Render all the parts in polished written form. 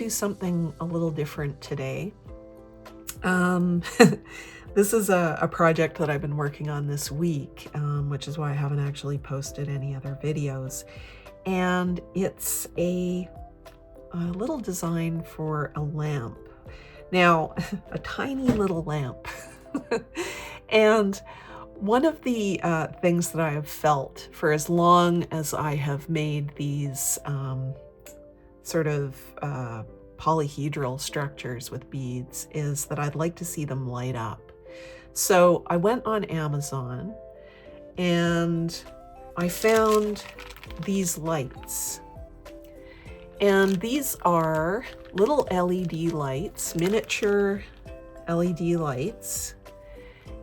do something a little different today. This is a project that I've been working on this week, which is why I haven't actually posted any other videos. And it's a little design for a lamp. Now, a tiny little lamp. And one of the things that I have felt for as long as I have made these sort of polyhedral structures with beads is that I'd like to see them light up. So I went on Amazon and I found these lights. And these are little LED lights, miniature LED lights.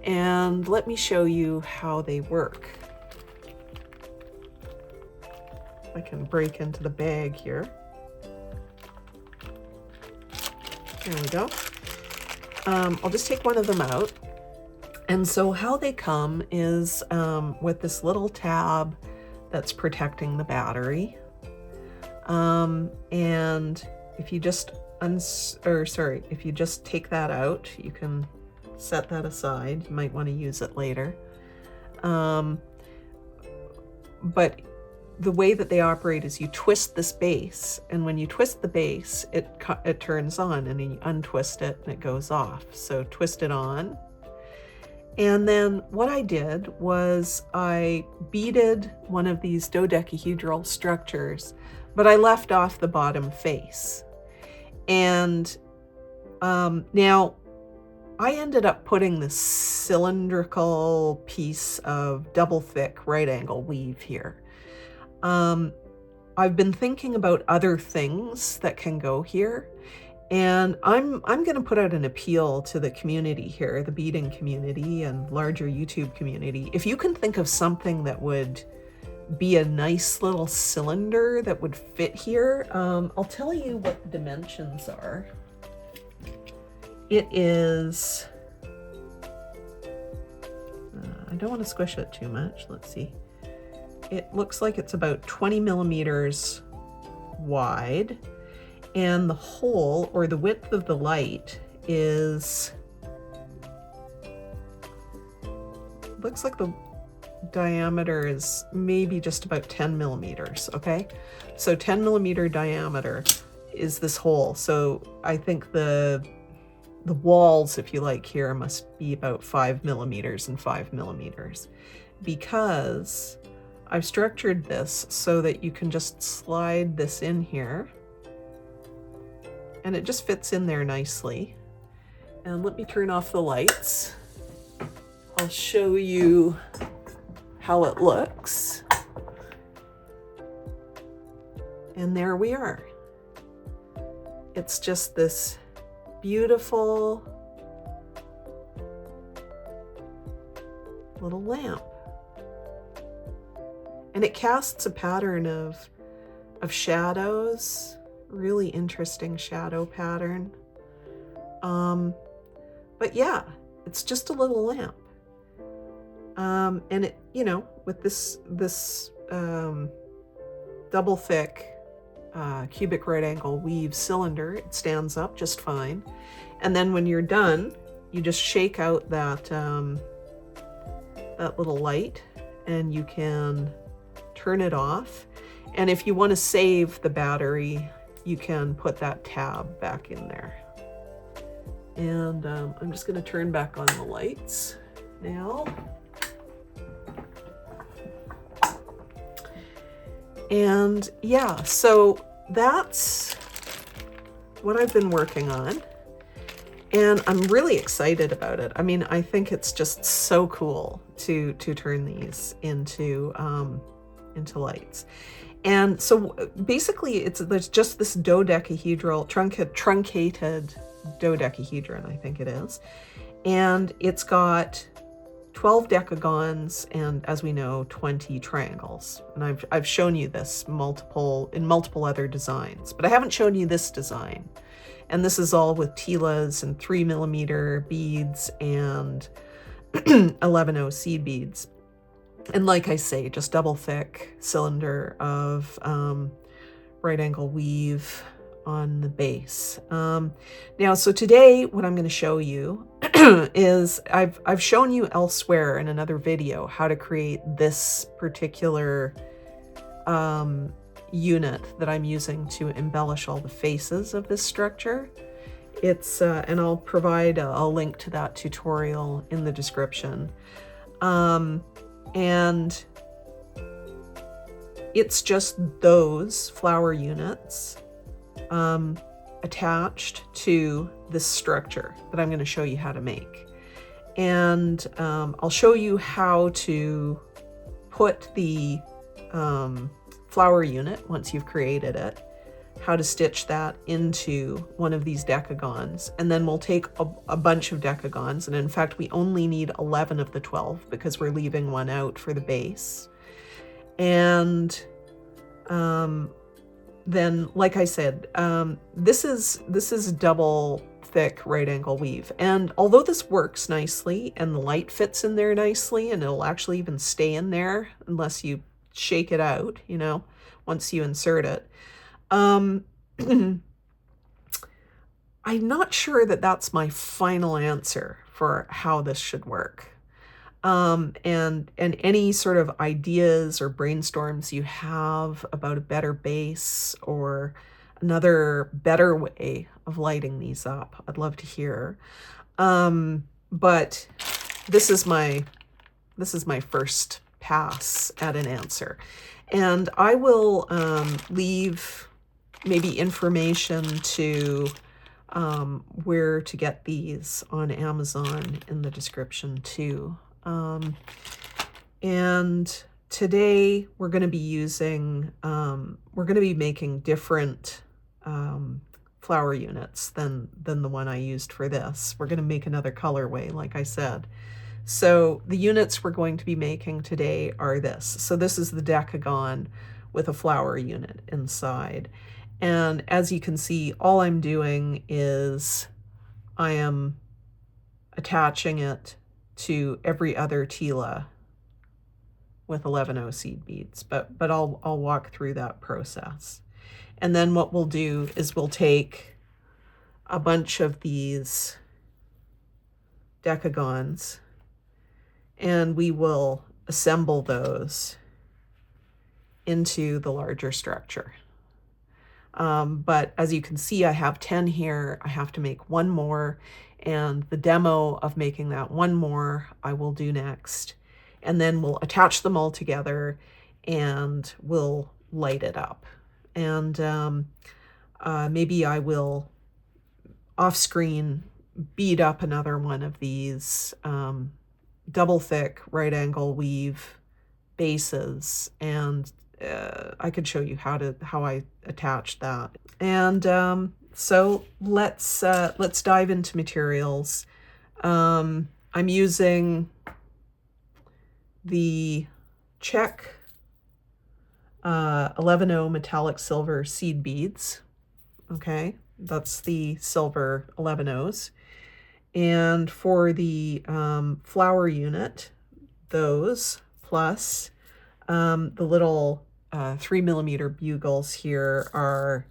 And let me show you how they work. I can break into the bag here. There we go. I'll just take one of them out. And so how they come is with this little tab that's protecting the battery. And if you just if you just take that out, you can set that aside. You might want to use it later. But the way that they operate is you twist this base, and when you twist the base, it turns on, and then you untwist it and it goes off. So twist it on. And then what I did was I beaded one of these dodecahedral structures, but I left off the bottom face. And now I ended up putting this cylindrical piece of double thick right angle weave here. I've been thinking about other things that can go here, and I'm going to put out an appeal to the community here, the beading community and larger YouTube community. If you can think of something that would be a nice little cylinder that would fit here, I'll tell you what the dimensions are. It is, I don't want to squish it too much. Let's see. It looks like it's about 20 millimeters wide, and the hole, or the width of the light, is, looks like the diameter is maybe just about 10 millimeters, okay? So 10 millimeter diameter is this hole. So I think the walls, if you like, here must be about 5 millimeters and 5 millimeters, because I've structured this so that you can just slide this in here and it just fits in there nicely. And let me turn off the lights. I'll show you how it looks. And there we are. It's just this beautiful little lamp. And it casts a pattern of shadows, really interesting shadow pattern. But yeah, it's just a little lamp. And it, you know, with this double thick cubic right angle weave cylinder, it stands up just fine. And then when you're done, you just shake out that that little light, and you can turn it off. And if you want to save the battery, you can put that tab back in there. And I'm just going to turn back on the lights now. And yeah, so that's what I've been working on. And I'm really excited about it. I mean, I think it's just so cool to turn these into lights. And so basically there's just this dodecahedral, truncated dodecahedron, I think it is. And it's got 12 decagons and, as we know, 20 triangles. And I've shown you this in multiple other designs, but I haven't shown you this design. And this is all with TILAs and 3 millimeter beads and 11/0 seed beads. And like I say, just double thick cylinder of right angle weave. on the base. Now, so today what I'm going to show you is I've shown you elsewhere in another video how to create this particular unit that I'm using to embellish all the faces of this structure. It's and I'll provide a link to that tutorial in the description. And it's just those flower units attached to this structure that I'm going to show you how to make. And I'll show you how to put the flower unit, once you've created it, how to stitch that into one of these decagons. And then we'll take a bunch of decagons, and in fact we only need 11 of the 12 because we're leaving one out for the base. And then, like I said, this is double thick right angle weave, and although this works nicely and the light fits in there nicely, and it'll actually even stay in there unless you shake it out, you know, once you insert it, I'm not sure that that's my final answer for how this should work. And any sort of ideas or brainstorms you have about a better base or another better way of lighting these up, I'd love to hear. But this is my first pass at an answer, and I will leave maybe information to where to get these on Amazon in the description too. And today we're going to be using, we're going to be making different flower units than the one I used for this. We're going to make another colorway, like I said. So the units we're going to be making today are this. So this is the Decagon with a flower unit inside. And as you can see, all I'm doing is I am attaching it to every other tila with 11/0 seed beads, but I'll walk through that process. And then what we'll do is we'll take a bunch of these decagons and we will assemble those into the larger structure. But as you can see, I have 10 here. I have to make one more, and the demo of making that one more I will do next. And then we'll attach them all together and we'll light it up. And maybe I will off screen bead up another one of these double thick right angle weave bases, and I could show you how I attach that. And so let's dive into materials. I'm using the Czech 11/0 metallic silver seed beads. Okay, that's the silver 11/0s. And for the flower unit, those plus the little 3mm bugles here are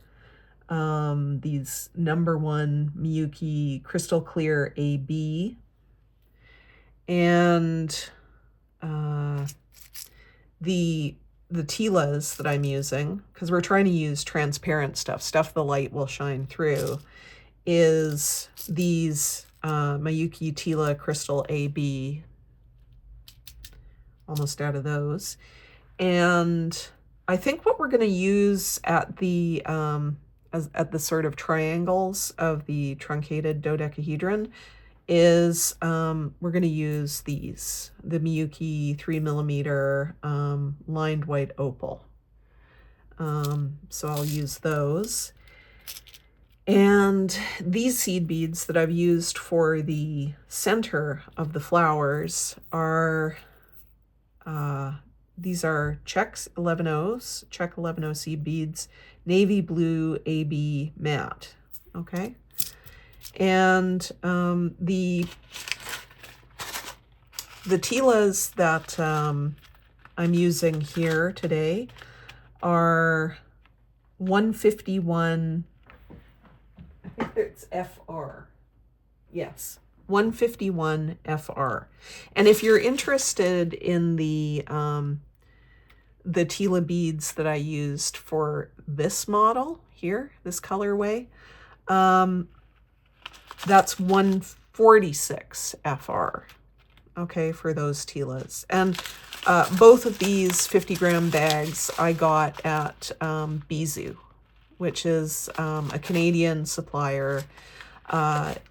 these #1 Miyuki Crystal Clear AB, and the tilas that I'm using, because we're trying to use transparent stuff the light will shine through, is these Miyuki Tila Crystal AB. Almost out of those. And I think what we're going to use at the at the sort of triangles of the truncated dodecahedron is we're going to use these, the Miyuki 3mm lined white opal. So I'll use those. And these seed beads that I've used for the center of the flowers are these are Czech 11/0 seed beads, navy blue AB matte. Okay, and the tilas that I'm using here today are 151 it's FR. Yes, 151 FR. And if you're interested in the Tila beads that I used for this model here, this colorway, that's 146 FR, okay, for those Tilas. And both of these 50-gram bags I got at Bizu, which is a Canadian supplier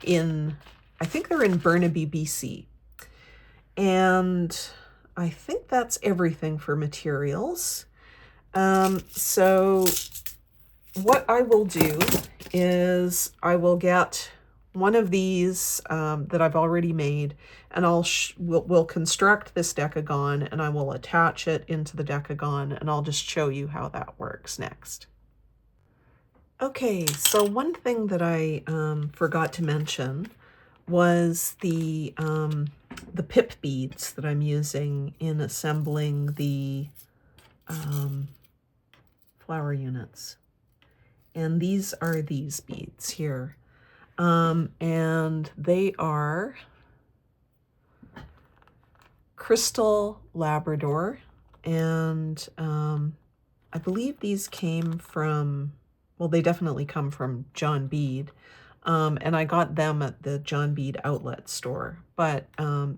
in, I think they're in Burnaby, BC. And I think that's everything for materials. So what I will do is I will get one of these that I've already made, and we'll construct this Decagon, and I will attach it into the Decagon, and I'll just show you how that works next. Okay, so one thing that I forgot to mention was the pip beads that I'm using in assembling the flower units. And these are these beads here. And they are Crystal Labrador. And I believe these came from, well, they definitely come from John Bead. And I got them at the John Bead outlet store, but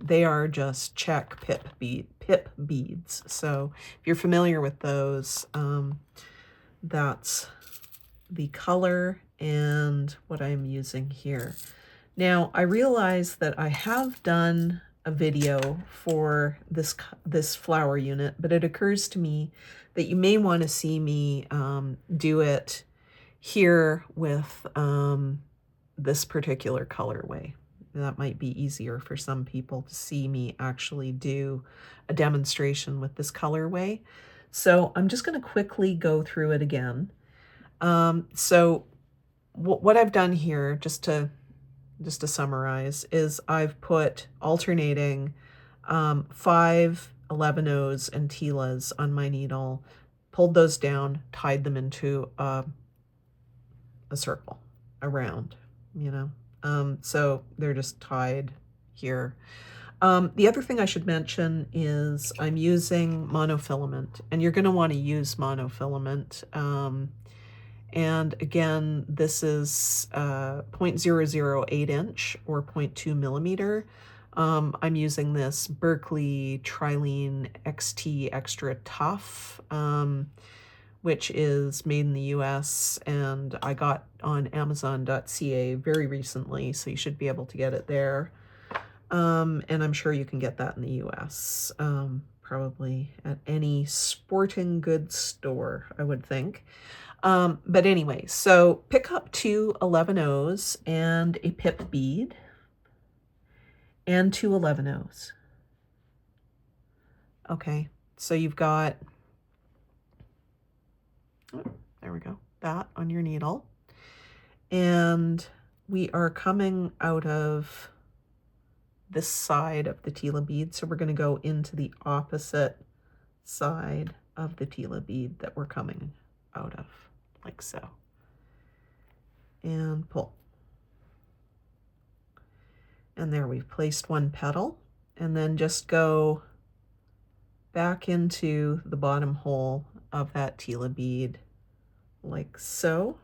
they are just Czech pip beads. So if you're familiar with those, that's the color and what I'm using here. Now, I realize that I have done a video for this flower unit, but it occurs to me that you may want to see me do it here with this particular colorway. That might be easier for some people to see me actually do a demonstration with this colorway. So I'm just going to quickly go through it again. So what I've done here, just to summarize, is I've put alternating 5 11-0s and Tilas on my needle, pulled those down, tied them into a circle around, you know. So they're just tied here. The other thing I should mention is I'm using monofilament, and you're going to want to use monofilament. And again, this is 0.008 inch or 0.2 millimeter. I'm using this Berkeley Trilene XT Extra Tough, which is made in the US, and I got on Amazon.ca very recently, so you should be able to get it there. And I'm sure you can get that in the US, probably at any sporting goods store, I would think. But anyway, so pick up 2 11-0s and a pip bead and 2 11-0s. Okay, so you've got, oh, there we go, that on your needle. And we are coming out of this side of the Tila bead, so we're going to go into the opposite side of the Tila bead that we're coming out of, like so. And pull. And there, we've placed one petal, and then just go back into the bottom hole of that Tila bead like so,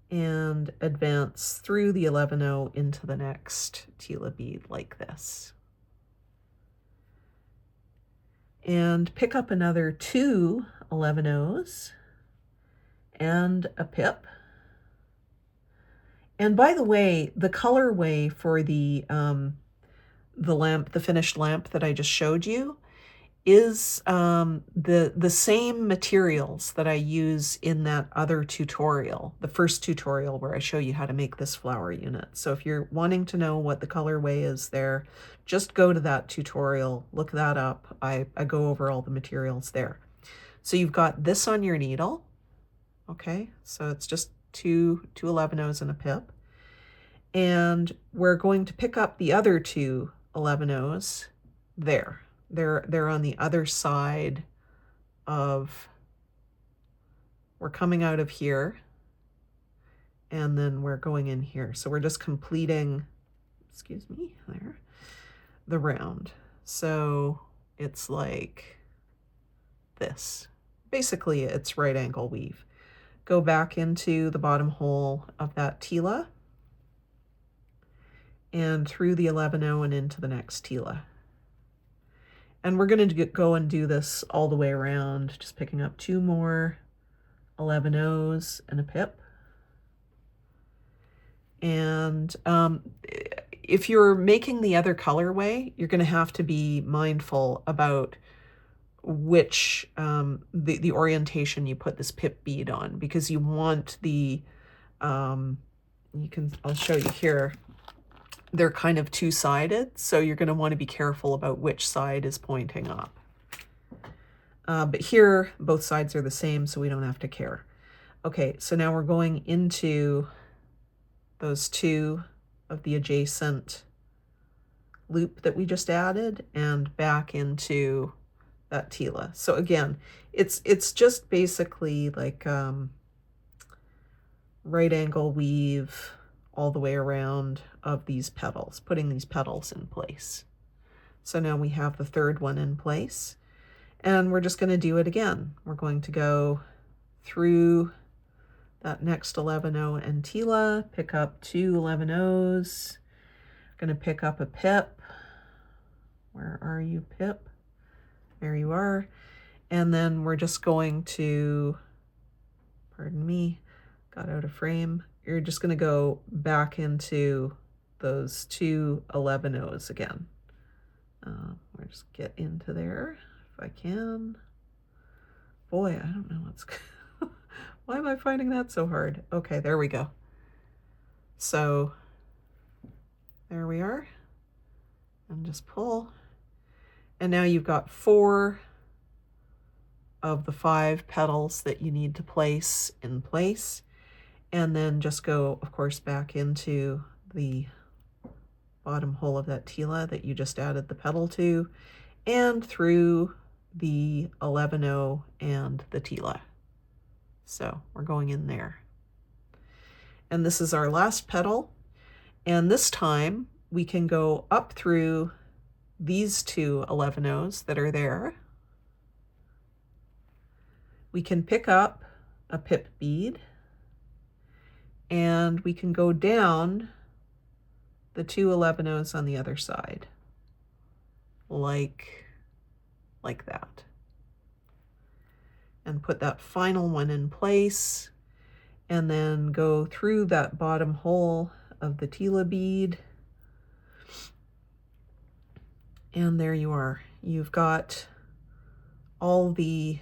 and advance through the 11-0 into the next Tila bead like this. And pick up another 2 11-0s and a pip. And by the way, the colorway for the finished lamp that I just showed you is the same materials that I use in that other tutorial, the first tutorial where I show you how to make this flower unit. So if you're wanting to know what the colorway is there, just go to that tutorial, look that up. I go over all the materials there. So you've got this on your needle, okay? So it's just two 11-0s and a pip. And we're going to pick up the other 2 11-0s there. They're on the other side of, we're coming out of here, and then we're going in here. So we're just completing, excuse me, there, the round. So it's like this. Basically, it's right angle weave. Go back into the bottom hole of that tila and through the 11-0 and into the next tila. And we're going to go and do this all the way around, just picking up 2 more 11-0s and a pip. And if you're making the other colorway, you're going to have to be mindful about which the orientation you put this pip bead on, because you want the I'll show you here, they're kind of two-sided, so you're going to want to be careful about which side is pointing up. But here both sides are the same, so we don't have to care. Okay, so now we're going into those 2 of the adjacent loop that we just added and back into that tila. So again, it's just basically like right angle weave all the way around of these petals, putting these petals in place. So now we have the 3rd one in place, and we're just going to do it again. We're going to go through that next 11-0 and tila, pick up 2 11-0s, going to pick up a pip. Where are you, pip? There you are. And then we're just going to, pardon me, got out of frame. You're just going to go back into those 2 11-0s again. We'll just get into there if I can. Boy, I don't know what's why am I finding that so hard? Okay, there we go. So there we are. And just pull. And now you've got 4 of the 5 petals that you need to place in place. And then just go, of course, back into the bottom hole of that tila that you just added the petal to, and through the 11-0 and the tila. So we're going in there. And this is our last petal. And this time we can go up through these 2 11-0s that are there. We can pick up a pip bead, and we can go down the 2 11-0s on the other side, like that. And put that final one in place, and then go through that bottom hole of the tila bead. And there you are. You've got all the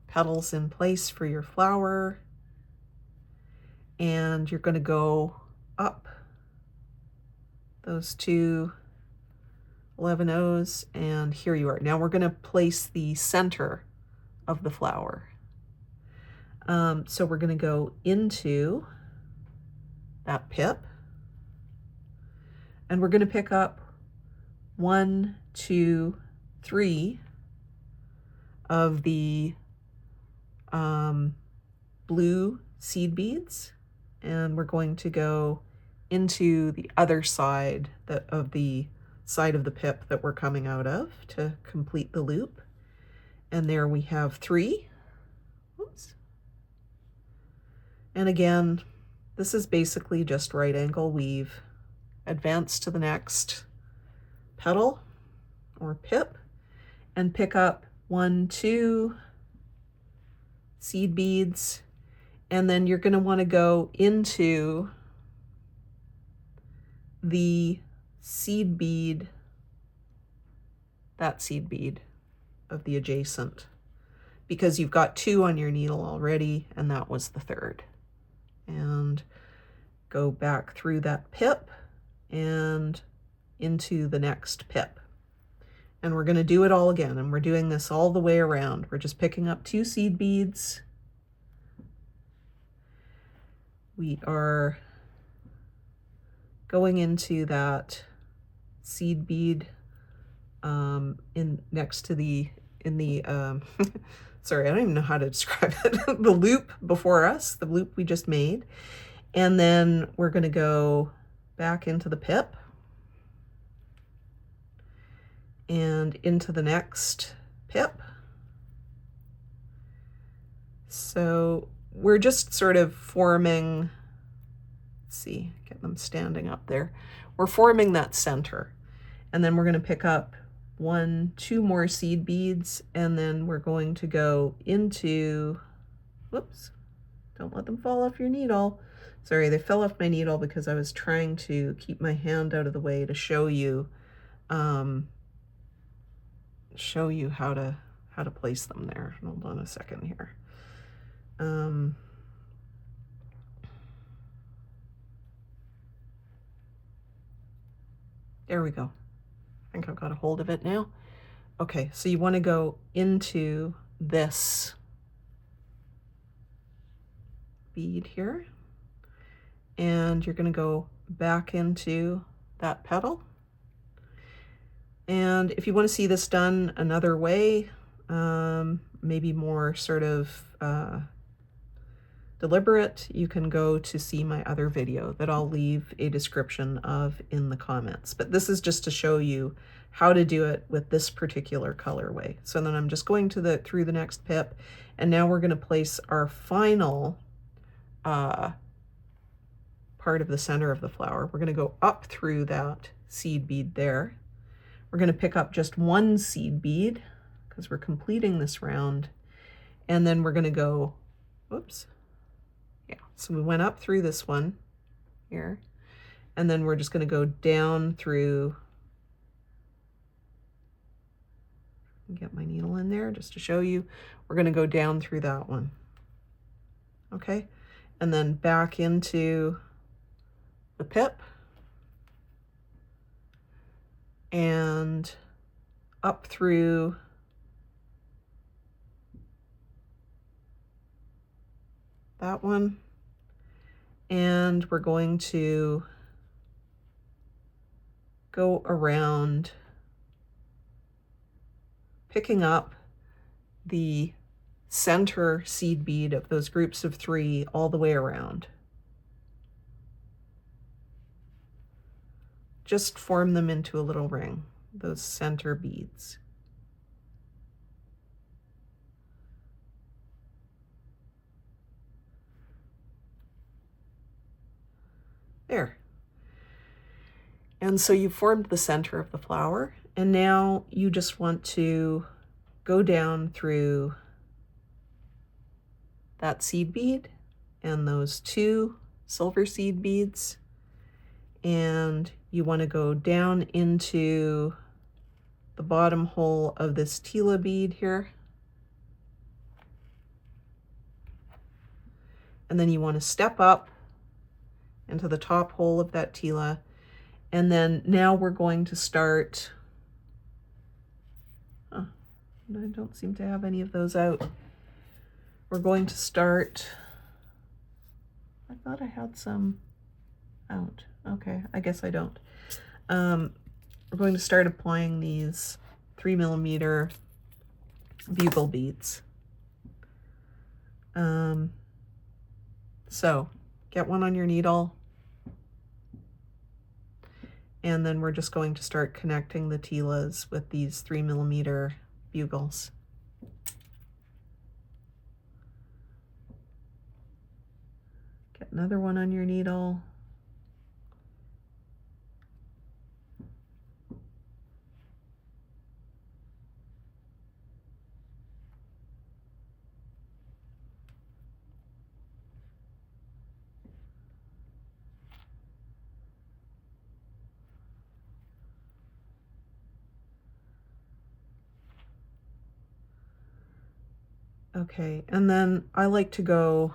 petals in place for your flower, and you're going to go up those 2 11-0s, and here you are. Now we're going to place the center of the flower. So we're going to go into that pip, and we're going to pick up 1, 2, 3 of the blue seed beads, and we're going to go into the other side of the pip that we're coming out of to complete the loop. And there we have 3. Oops. And again, this is basically just right angle weave. Advance to the next petal or pip and pick up 1, 2 seed beads, and then you're going to want to go into the seed bead, that seed bead of the adjacent, because you've got 2 on your needle already, and that was the 3rd. And go back through that pip and into the next pip. And we're going to do it all again, and we're doing this all the way around. We're just picking up 2 seed beads. We are going into that seed bead next to the sorry, I don't even know how to describe it, the loop before us, the loop we just made. And then we're going to go back into the pip and into the next pip. So we're just sort of forming, let's see, get them standing up there. We're forming that center. And then we're going to pick up 2 more seed beads, and then we're going to go into, whoops, don't let them fall off your needle. Sorry, they fell off my needle because I was trying to keep my hand out of the way to show you how to place them there. Hold on a second here. There we go. I think I've got a hold of it now. Okay, so you want to go into this bead here, and you're going to go back into that petal. And if you want to see this done another way, maybe more sort of deliberate, you can go to see my other video that I'll leave a description of in the comments. But this is just to show you how to do it with this particular colorway. So then I'm just going to through the next pip, and now we're going to place our final part of the center of the flower. We're going to go up through that seed bead there. We're going to pick up just 1 seed bead because we're completing this round, and then we're going to go, whoops, yeah, so we went up through this one here, and then we're just going to go down through, get my needle in there just to show you, we're going to go down through that one, okay, and then back into the pip and up through that one, and we're going to go around picking up the center seed bead of those groups of 3 all the way around. Just form them into a little ring, those center beads. There. And so you formed the center of the flower, and now you just want to go down through that seed bead and those 2 silver seed beads, and you want to go down into the bottom hole of this tila bead here, and then you want to step up into the top hole of that tila, and then now we're going to start, I don't seem to have any of those out. We're going to start, I thought I had some out. Okay, I guess I don't. We're going to start applying these 3mm bugle beads. So get one on your needle, and then we're just going to start connecting the tilas with these 3mm bugles. Get another one on your needle. Okay, and then I like to go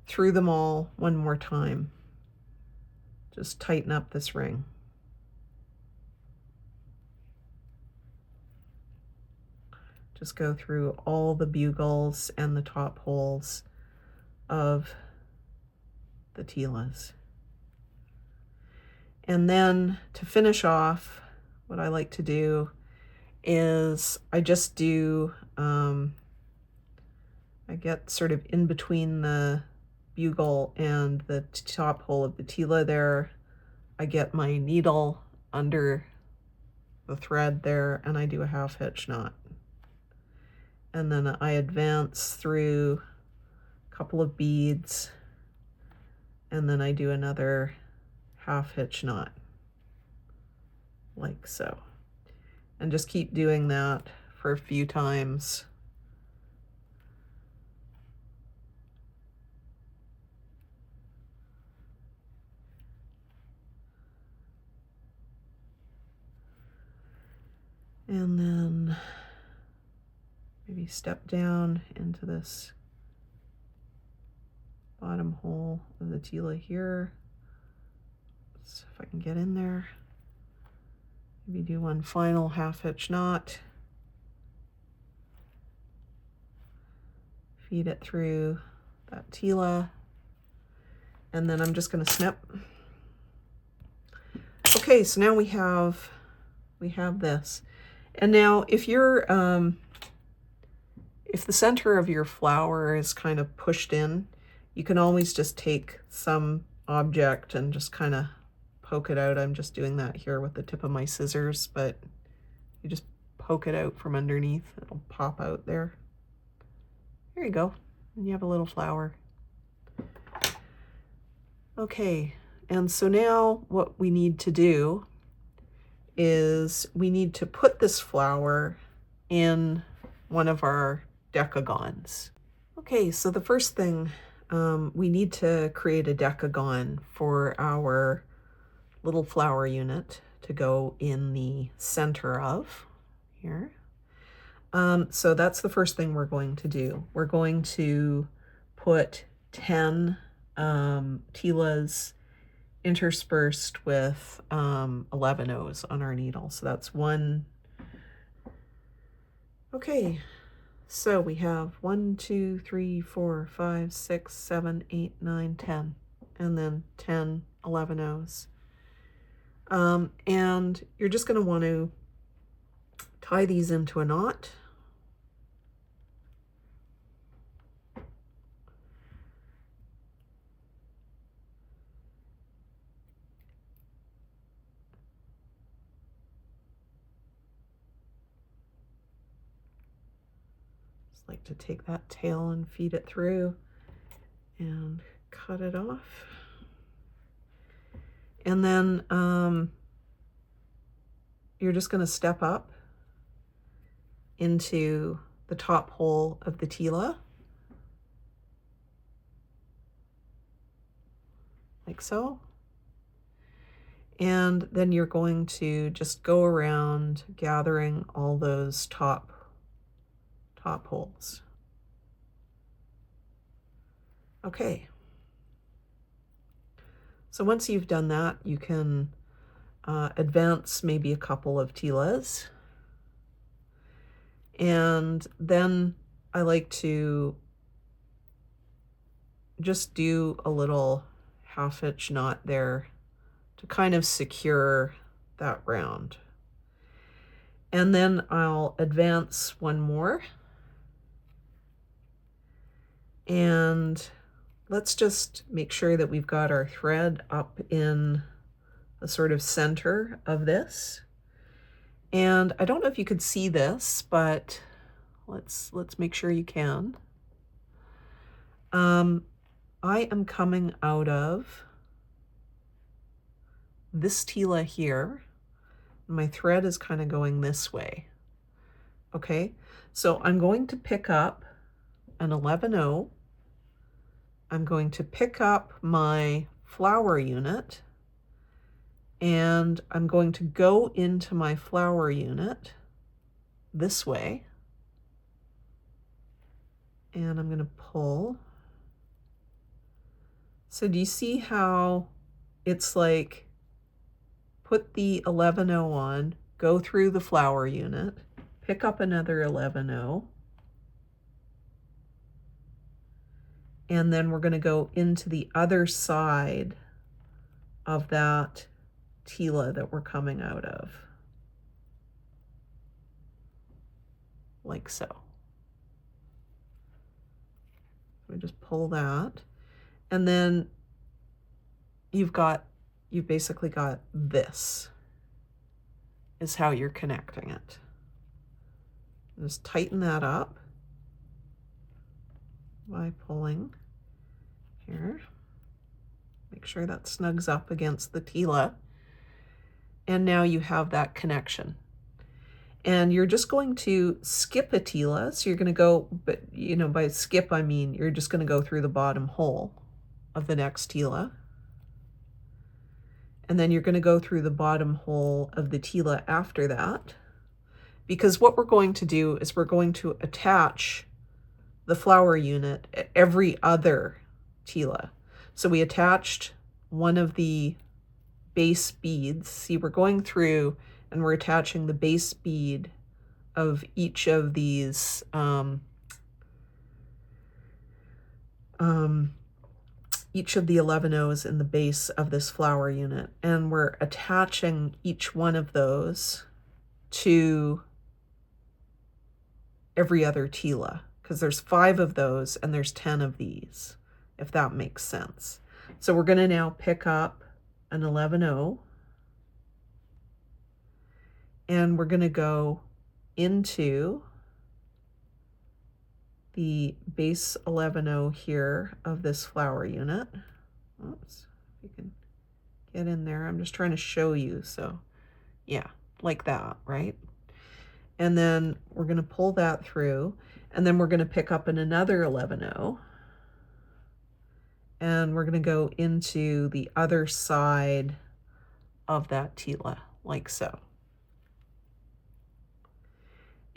through them all one more time. Just tighten up this ring. Just go through all the bugles and the top holes of the tilas. And then to finish off, what I like to do is I just do, I get sort of in between the bugle and the top hole of the tila there, I get my needle under the thread there and I do a half hitch knot. And then I advance through a couple of beads and then I do another half hitch knot, like so. And just keep doing that for a few times. And then maybe step down into this bottom hole of the tila here. Let's see if I can get in there. Maybe do one final half hitch knot. Feed it through that tila. And then I'm just going to snip. Okay, so now we have this. And now if you're if the center of your flower is kind of pushed in, you can always just take some object and just kind of poke it out. I'm just doing that here with the tip of my scissors, but you just poke it out from underneath. It'll pop out there. There you go. And you have a little flower. Okay, and so now what we need to do is we need to put this flower in one of our decagons. Okay, so the first thing, we need to create a decagon for our little flower unit to go in the center of here. So that's the first thing we're going to do. We're going to put 10 tilas interspersed with 11 O's on our needle. So that's one. Okay, so we have 1, 2, 3, 4, 5, 6, 7, 8, 9, 10, and then 10, 11 O's. And you're just going to want to tie these into a knot. Like to take that tail and feed it through and cut it off. And then you're just going to step up into the top hole of the tila, like so. And then you're going to just go around gathering all those top holes. Okay. So once you've done that, you can advance maybe a couple of tilas. And then I like to just do a little half hitch knot there to kind of secure that round. And then I'll advance one more. And let's just make sure that we've got our thread up in the sort of center of this. And I don't know if you could see this, but let's make sure you can. I am coming out of this tila here. My thread is kind of going this way. Okay, so I'm going to pick up an 11O. I'm going to pick up my flower unit and I'm going to go into my flower unit this way. And I'm going to pull. So do you see how it's like put the 11O on, go through the flower unit, pick up another 11O, and then we're going to go into the other side of that tila that we're coming out of, like so. We just pull that, And then you've basically got this is how you're connecting it. Just tighten that up by pulling here. Make sure that snugs up against the tila. And now you have that connection. And you're just going to skip a tila. So you're going to go, but you know, by skip, I mean you're just going to go through the bottom hole of the next tila. And then you're going to go through the bottom hole of the tila after that. Because what we're going to do is we're going to attach the flower unit at every other tila. So we attached one of the base beads. See, we're going through and we're attaching the base bead of each of these each of the 11 O's in the base of this flower unit, and we're attaching each one of those to every other tila, because there's 5 of those and there's 10 of these, if that makes sense. So we're going to now pick up an 11O, and we're going to go into the base 11O here of this flower unit. Oops, if you can get in there. I'm just trying to show you. So yeah, like that, right? And then we're going to pull that through, and then we're going to pick up in another 11O, and we're going to go into the other side of that tila, like so.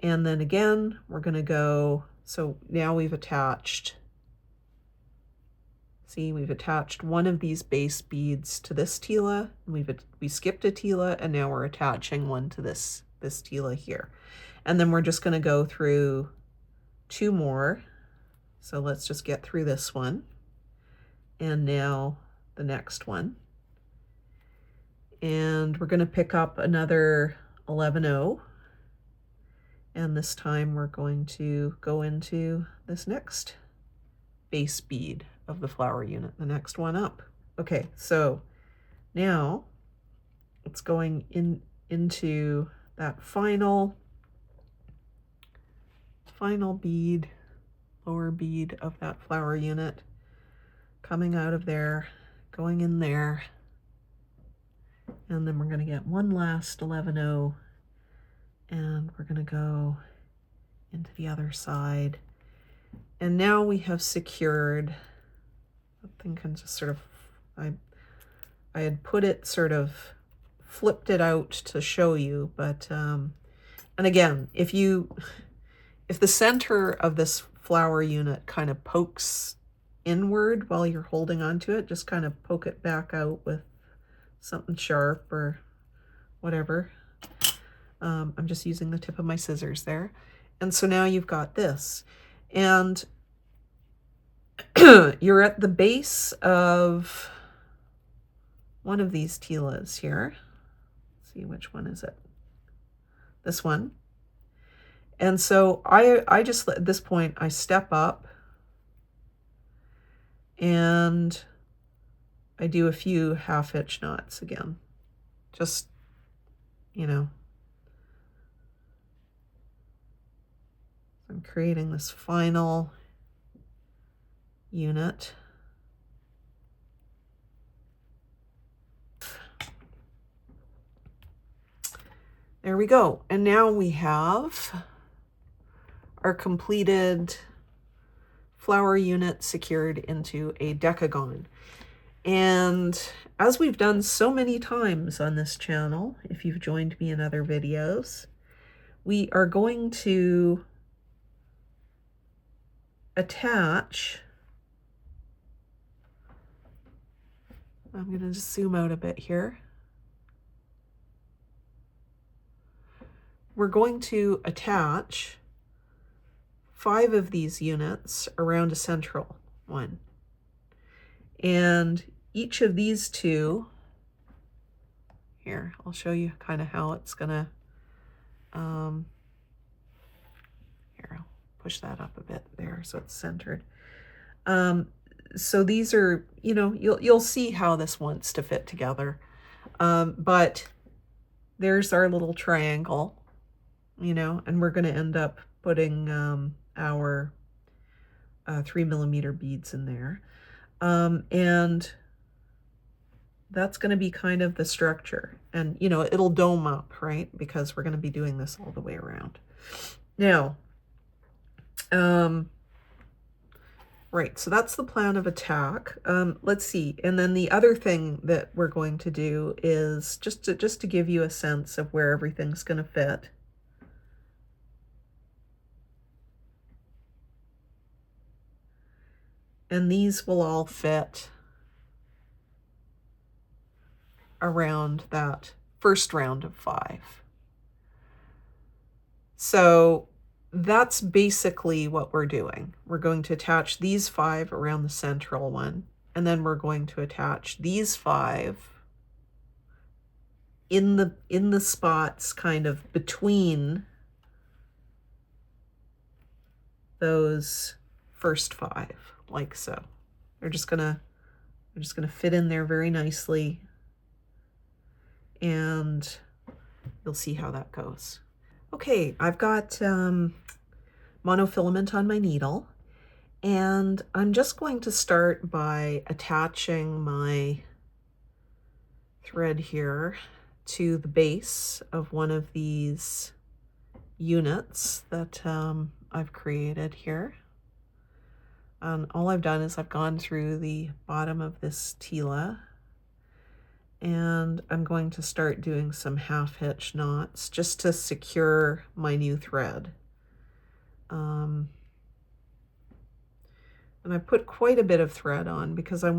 And then again, we're going to go, so now we've attached, see, we've attached one of these base beads to this tila, and we skipped a tila, and now we're attaching one to this tila here. And then we're just going to go through 2 more. So let's just get through this one. And now the next one. And we're going to pick up another 11O. And this time we're going to go into this next base bead of the flower unit, the next one up. Okay, so now it's going into that final bead, lower bead of that flower unit, coming out of there, going in there, and then we're going to get one last 11O, and we're going to go into the other side. And now we have secured, I think I'm just sort of, I had put it sort of, flipped it out to show you, but, and again, if the center of this flower unit kind of pokes inward while you're holding onto it, just kind of poke it back out with something sharp or whatever. I'm just using the tip of my scissors there. And so now you've got this. And you're at the base of one of these tilas here. Let's see, which one is it? This one. And so I just, at this point, I step up and I do a few half-hitch knots again. Just, you know, I'm creating this final unit. There we go. And now we have our completed flower unit secured into a decagon. And as we've done so many times on this channel, if you've joined me in other videos, we are going to attach, I'm going to just zoom out a bit here. We're going to attach 5 of these units around a central one. And each of these 2, here, I'll show you kind of how it's gonna, here, I'll push that up a bit there so it's centered. so these are, you know, you'll see how this wants to fit together. But there's our little triangle, you know, and we're going to end up putting our 3mm beads in there. And that's going to be kind of the structure. And, you know, it'll dome up, right? Because we're going to be doing this all the way around. Now, right, so that's the plan of attack. Let's see. And then the other thing that we're going to do is just to give you a sense of where everything's going to fit. And these will all fit around that first round of 5. So that's basically what we're doing. We're going to attach these 5 around the central one, and then we're going to attach these 5 in the spots kind of between those first 5, like so. They're just gonna fit in there very nicely, and you'll see how that goes. Okay, I've got monofilament on my needle, and I'm just going to start by attaching my thread here to the base of one of these units that I've created here. And all I've done is I've gone through the bottom of this tila, and I'm going to start doing some half hitch knots just to secure my new thread. And I put quite a bit of thread on because I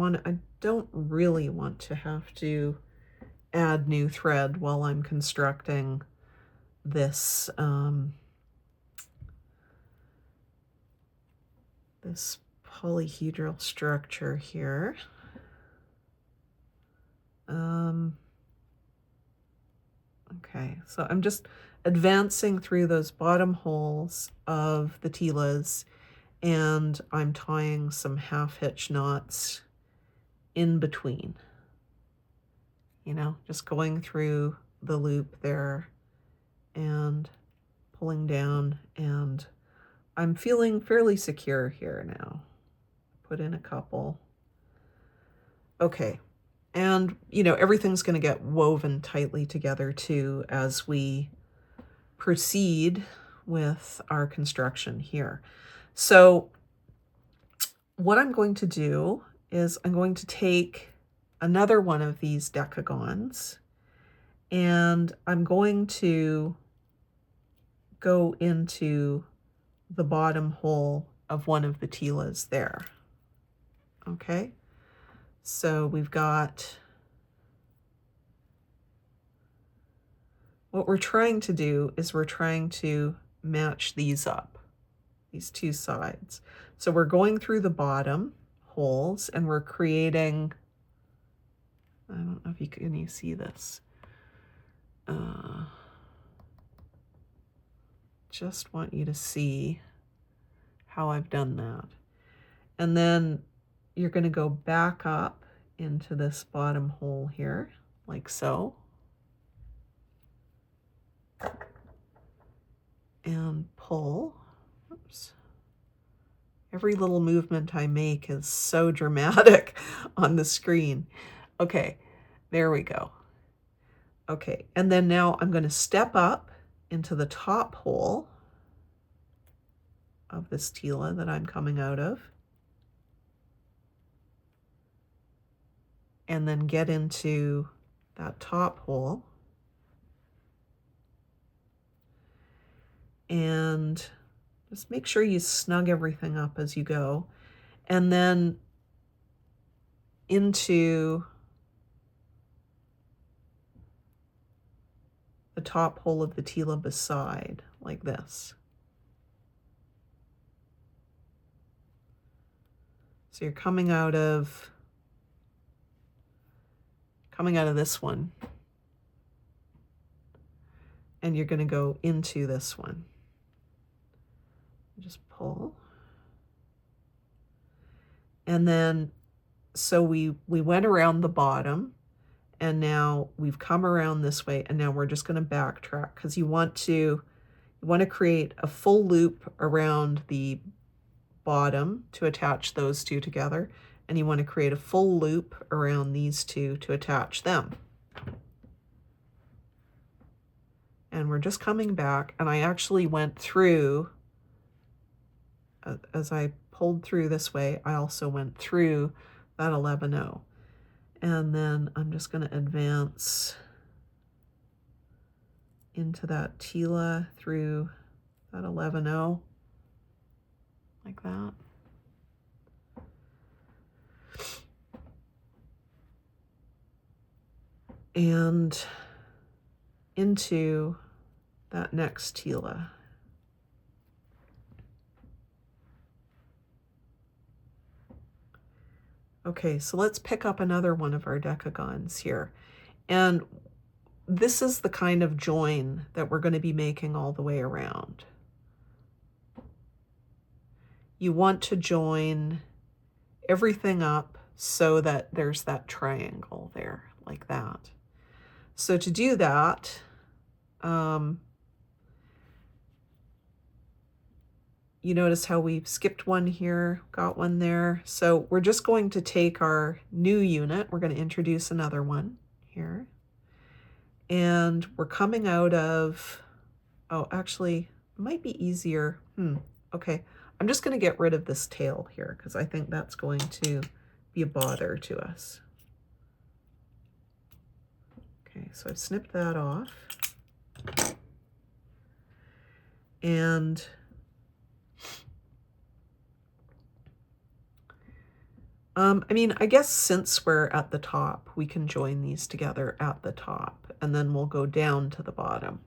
don't really want to have to add new thread while I'm constructing this this polyhedral structure here. Okay, so I'm just advancing through those bottom holes of the tilas, and I'm tying some half hitch knots in between, you know, just going through the loop there and pulling down, and I'm feeling fairly secure here now. Put in a couple. Okay, and you know, everything's going to get woven tightly together too as we proceed with our construction here. So what I'm going to do is I'm going to take another one of these decagons, and I'm going to go into the bottom hole of one of the tilas there. Okay, so we've got, what we're trying to do is we're trying to match these up, these two sides. So we're going through the bottom holes and we're creating, I don't know if can you see this? Just want you to see how I've done that. And then you're going to go back up into this bottom hole here, like so. And pull. Oops. Every little movement I make is so dramatic on the screen. Okay, there we go. Okay, and then now I'm going to step up into the top hole of this tila that I'm coming out of, and then get into that top hole, and just make sure you snug everything up as you go, and then into the top hole of the tila beside, like this. So you're coming out of this one, and you're going to go into this one. Just pull, And then, so we went around the bottom, and now we've come around this way, and now we're just going to backtrack because you want to create a full loop around the bottom to attach those two together, and you want to create a full loop around these two to attach them. And we're just coming back, and I actually went through, as I pulled through this way, I also went through that 11-0. And then I'm just going to advance into that Tila through that 11-0, like that. And into that next Tila. Okay, so let's pick up another one of our decagons here. And this is the kind of join that we're going to be making all the way around. You want to join everything up so that there's that triangle there, like that. So to do that, you notice how we've skipped one here, got one there. So we're just going to take our new unit. We're going to introduce another one here. And we're coming out of, oh, actually, it might be easier. Okay, I'm just going to get rid of this tail here because I think that's going to be a bother to us. Okay, so I've snipped that off. And I mean, I guess since we're at the top, we can join these together at the top, and then we'll go down to the bottom.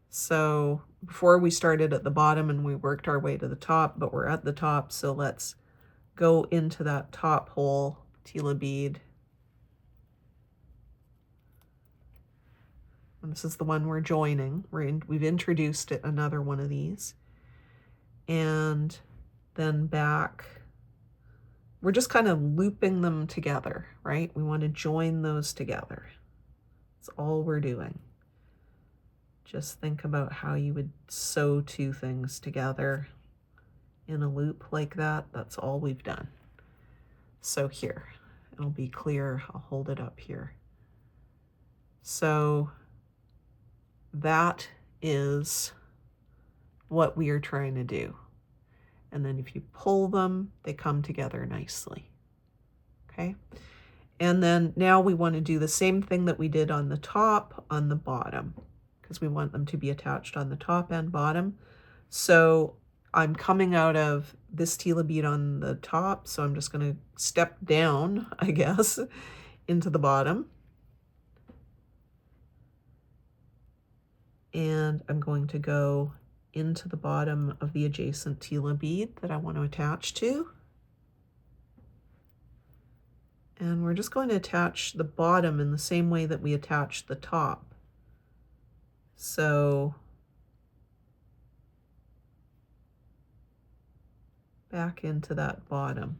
So before we started at the bottom and we worked our way to the top, but we're at the top, so let's go into that top hole, Tila bead. And this is the one we're joining. We've introduced it, another one of these. And then back. We're just kind of looping them together, right? We want to join those together. That's all we're doing. Just think about how you would sew two things together in a loop like that. That's all we've done. So here, it'll be clear. I'll hold it up here. So that is what we are trying to do. And then if you pull them, they come together nicely. Okay. And then now we want to do the same thing that we did on the top, on the bottom, because we want them to be attached on the top and bottom. So I'm coming out of this Tila bead on the top, so I'm just going to step down, I guess, into the bottom. And I'm going to go into the bottom of the adjacent Tila bead that I want to attach to. And we're just going to attach the bottom in the same way that we attached the top. So back into that bottom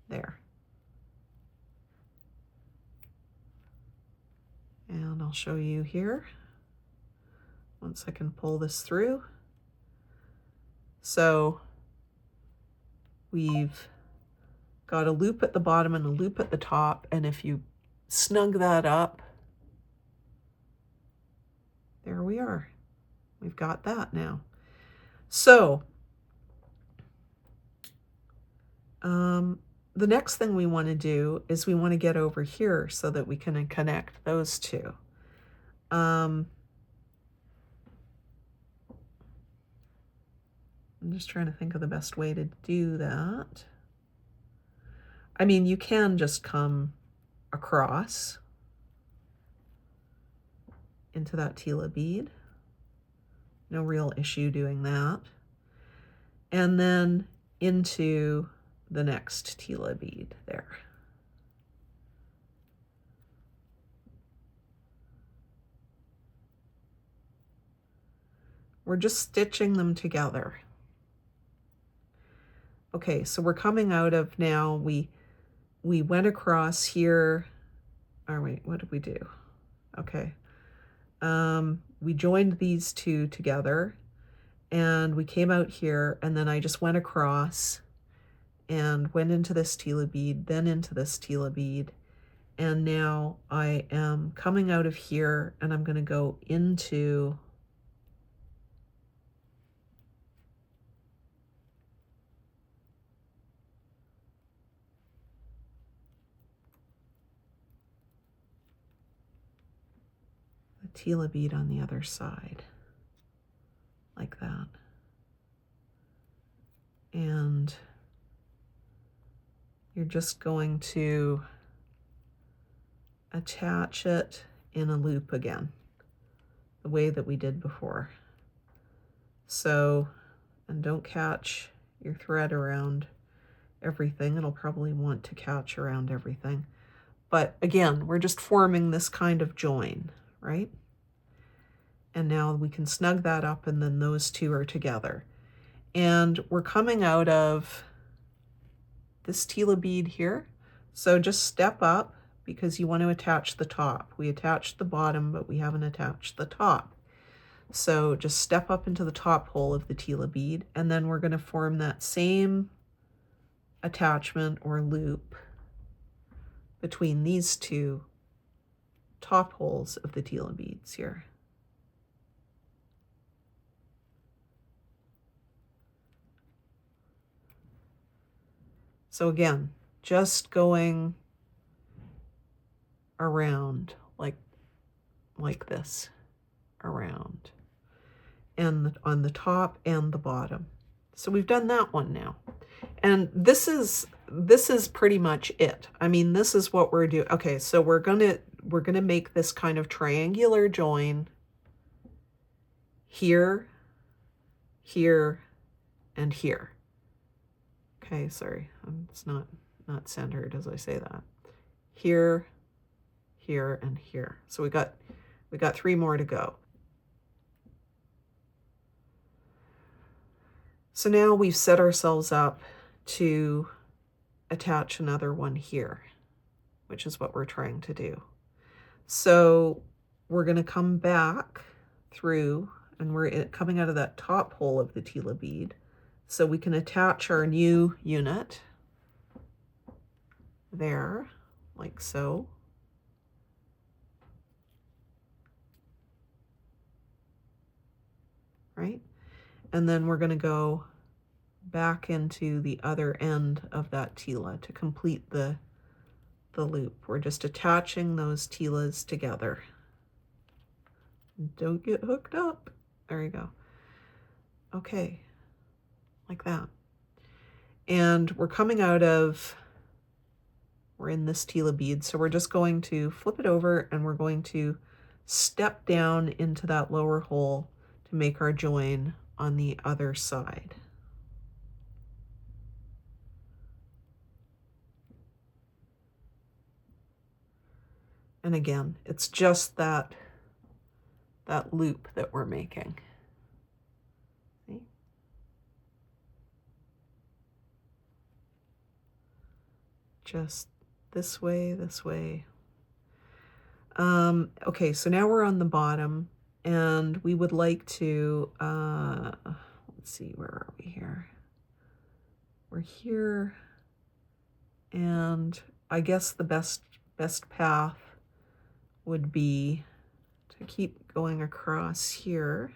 there. And I'll show you here once I can pull this through. So we've got a loop at the bottom and a loop at the top, and if you snug that up, there we are. We've got that now. So the next thing we want to do is we want to get over here so that we can connect those two. I'm just trying to think of the best way to do that. I mean, you can just come across into that Tila bead. No real issue doing that. And then into the next Tila bead there. We're just stitching them together. Okay, so we're coming out of now, we went across here. Or wait, what did we do? Okay. We joined these two together and we came out here, and then I just went across and went into this Tila bead, then into this Tila bead. And now I am coming out of here and I'm going to go into the Tila bead on the other side, like that. And you're just going to attach it in a loop again, the way that we did before. So, and don't catch your thread around everything. It'll probably want to catch around everything. But again, we're just forming this kind of join, right? And now we can snug that up, and then those two are together. And we're coming out of this Tila bead here. So just step up, because you want to attach the top. We attached the bottom, but we haven't attached the top. So just step up into the top hole of the Tila bead, and then we're going to form that same attachment or loop between these two top holes of the Tila beads here. So again, just going around like this, around, and on the top and the bottom. So we've done that one now. And this is pretty much it. I mean, this is what we're doing. Okay, so we're gonna make this kind of triangular join here, here, and here. Okay, sorry, it's not centered as I say that. Here, here, and here. So we got 3 more to go. So now we've set ourselves up to attach another one here, which is what we're trying to do. So we're going to come back through, and we're coming out of that top hole of the Tila bead, so we can attach our new unit there, like so. Right? And then we're going to go back into the other end of that Tila to complete the loop. We're just attaching those Tilas together. Don't get hooked up. There you go. Okay, like that. And we're coming out of, we're in this Tila bead, so we're just going to flip it over, and we're going to step down into that lower hole to make our join on the other side. And again, it's just that loop that we're making. See? Just this way, this way. Okay, so now we're on the bottom, and we would like to, let's see, where are we here? We're here, and I guess the best path would be to keep going across here.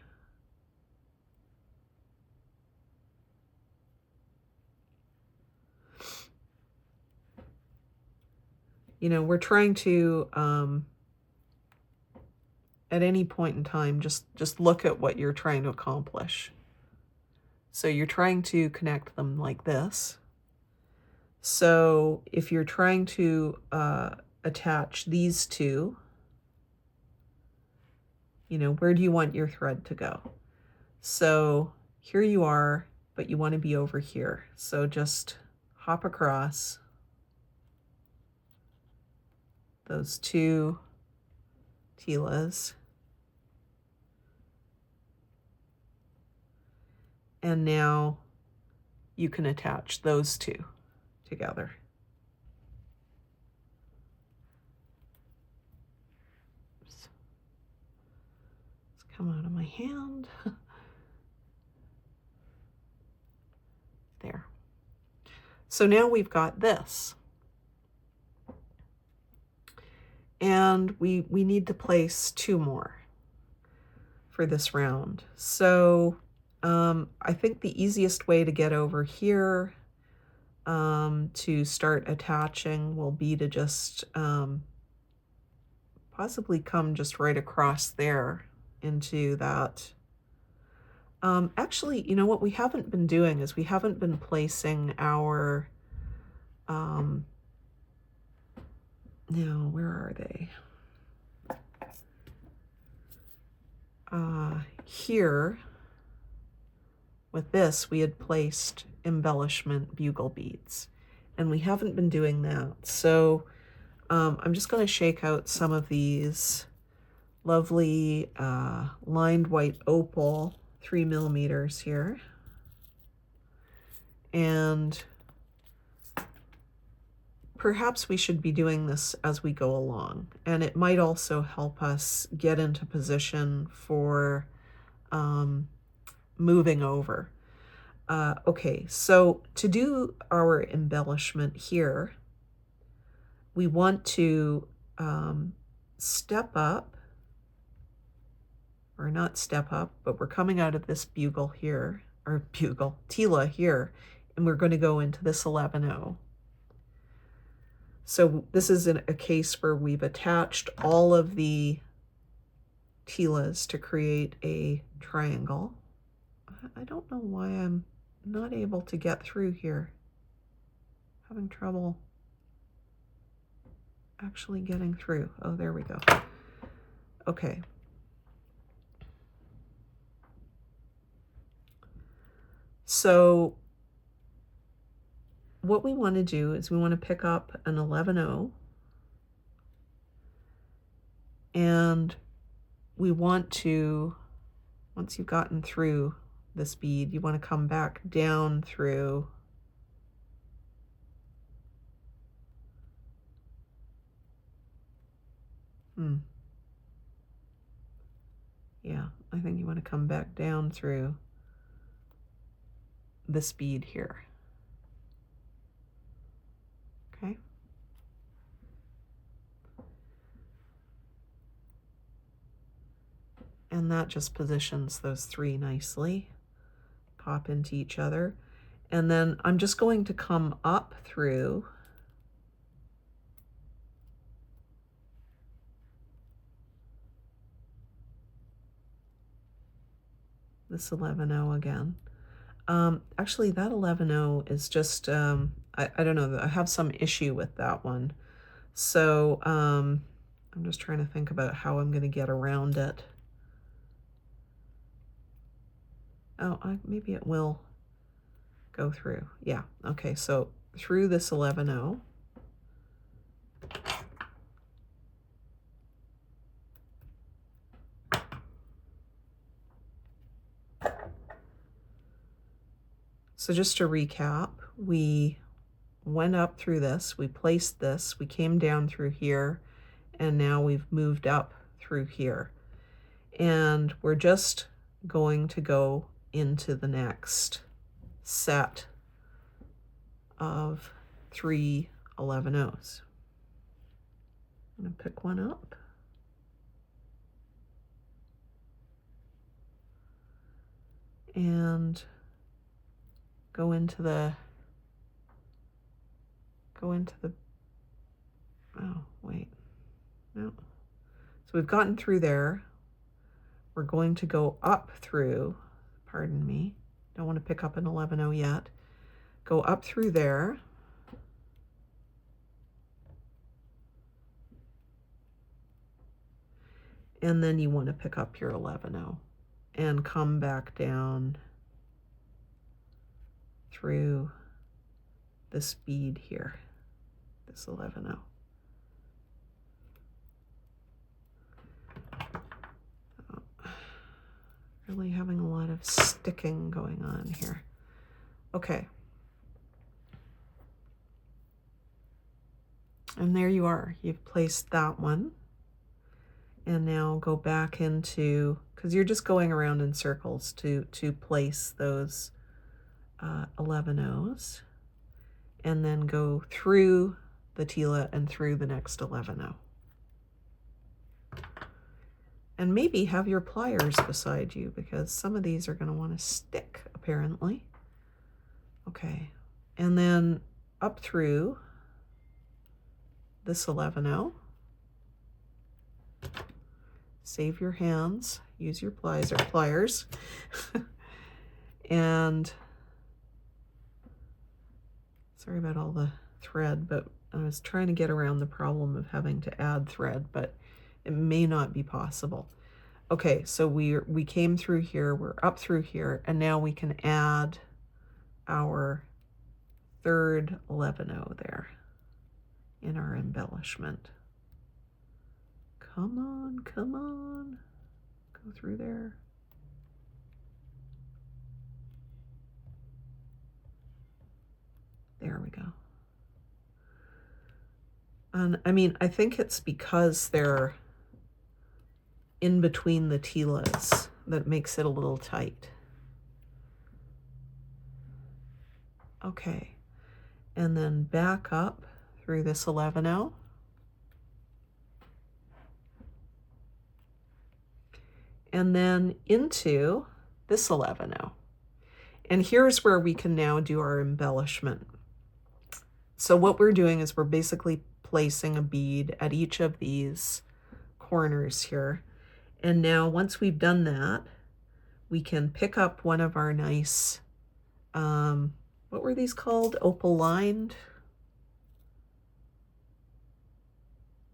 You know, we're trying to, at any point in time, just look at what you're trying to accomplish. So you're trying to connect them like this. So if you're trying to attach these two, you know, where do you want your thread to go? So here you are, but you want to be over here. So just hop across those two Tilas. And now you can attach those two together. Oops. It's come out of my hand. There. So now we've got this. And we need to place two more for this round. So I think the easiest way to get over here to start attaching will be to just possibly come just right across there into that. Actually, you know what we haven't been doing is we haven't been placing our, now where are they? Here, with this, we had placed embellishment bugle beads, and we haven't been doing that. So I'm just going to shake out some of these lovely lined white opal 3mm here, and perhaps we should be doing this as we go along, and it might also help us get into position for moving over. Okay, so to do our embellishment here, we want to step up, or not step up, but we're coming out of this bugle here, or bugle, tila here, and we're going to go into this 11-0. So this is a case where we've attached all of the tilas to create a triangle. I don't know why I'm not able to get through here. Having trouble actually getting through. Oh, there we go. Okay. So what we want to do is we want to pick up an 11-0, and we want to, once you've gotten through this bead, you want to come back down through yeah, I think you want to come back down through this bead here. Okay. And that just positions those three nicely, pop into each other. And then I'm just going to come up through this 11-0 again. Actually, that 11-0 is just, I don't know, I have some issue with that one. So I'm just trying to think about how I'm going to get around it. Oh, maybe it will go through. Yeah, okay, so through this 11-0. So just to recap, we went up through this, we placed this, we came down through here, and now we've moved up through here. And we're just going to go into the next set of 3 11-0s. I'm going to pick one up. And go into the, oh, wait, no. So we've gotten through there. We're going to go up through, pardon me, don't want to pick up an 11-0 yet. Go up through there. And then you want to pick up your 11-0 and come back down through this bead here, this 11-0. Really having a lot of sticking going on here. Okay, And there you are. You've placed that one. And now go back into, because you're just going around in circles to place those 11 O's. And then go through the tila and through the next 11 O. And maybe have your pliers beside you, because some of these are going to want to stick, apparently. Okay, and then up through this 11O. Save your hands, use your pliers. And sorry about all the thread, but I was trying to get around the problem of having to add thread, but it may not be possible. Okay, so we came through here, we're up through here, and now we can add our third 11O there in our embellishment. Come on, come on. Go through there. There we go. And I mean, I think it's because they're in between the tilas that makes it a little tight. Okay, and then back up through this 11O. And then into this 11O. And here's where we can now do our embellishment. So what we're doing is we're basically placing a bead at each of these corners here. And now once we've done that, we can pick up one of our nice, what were these called? Opal lined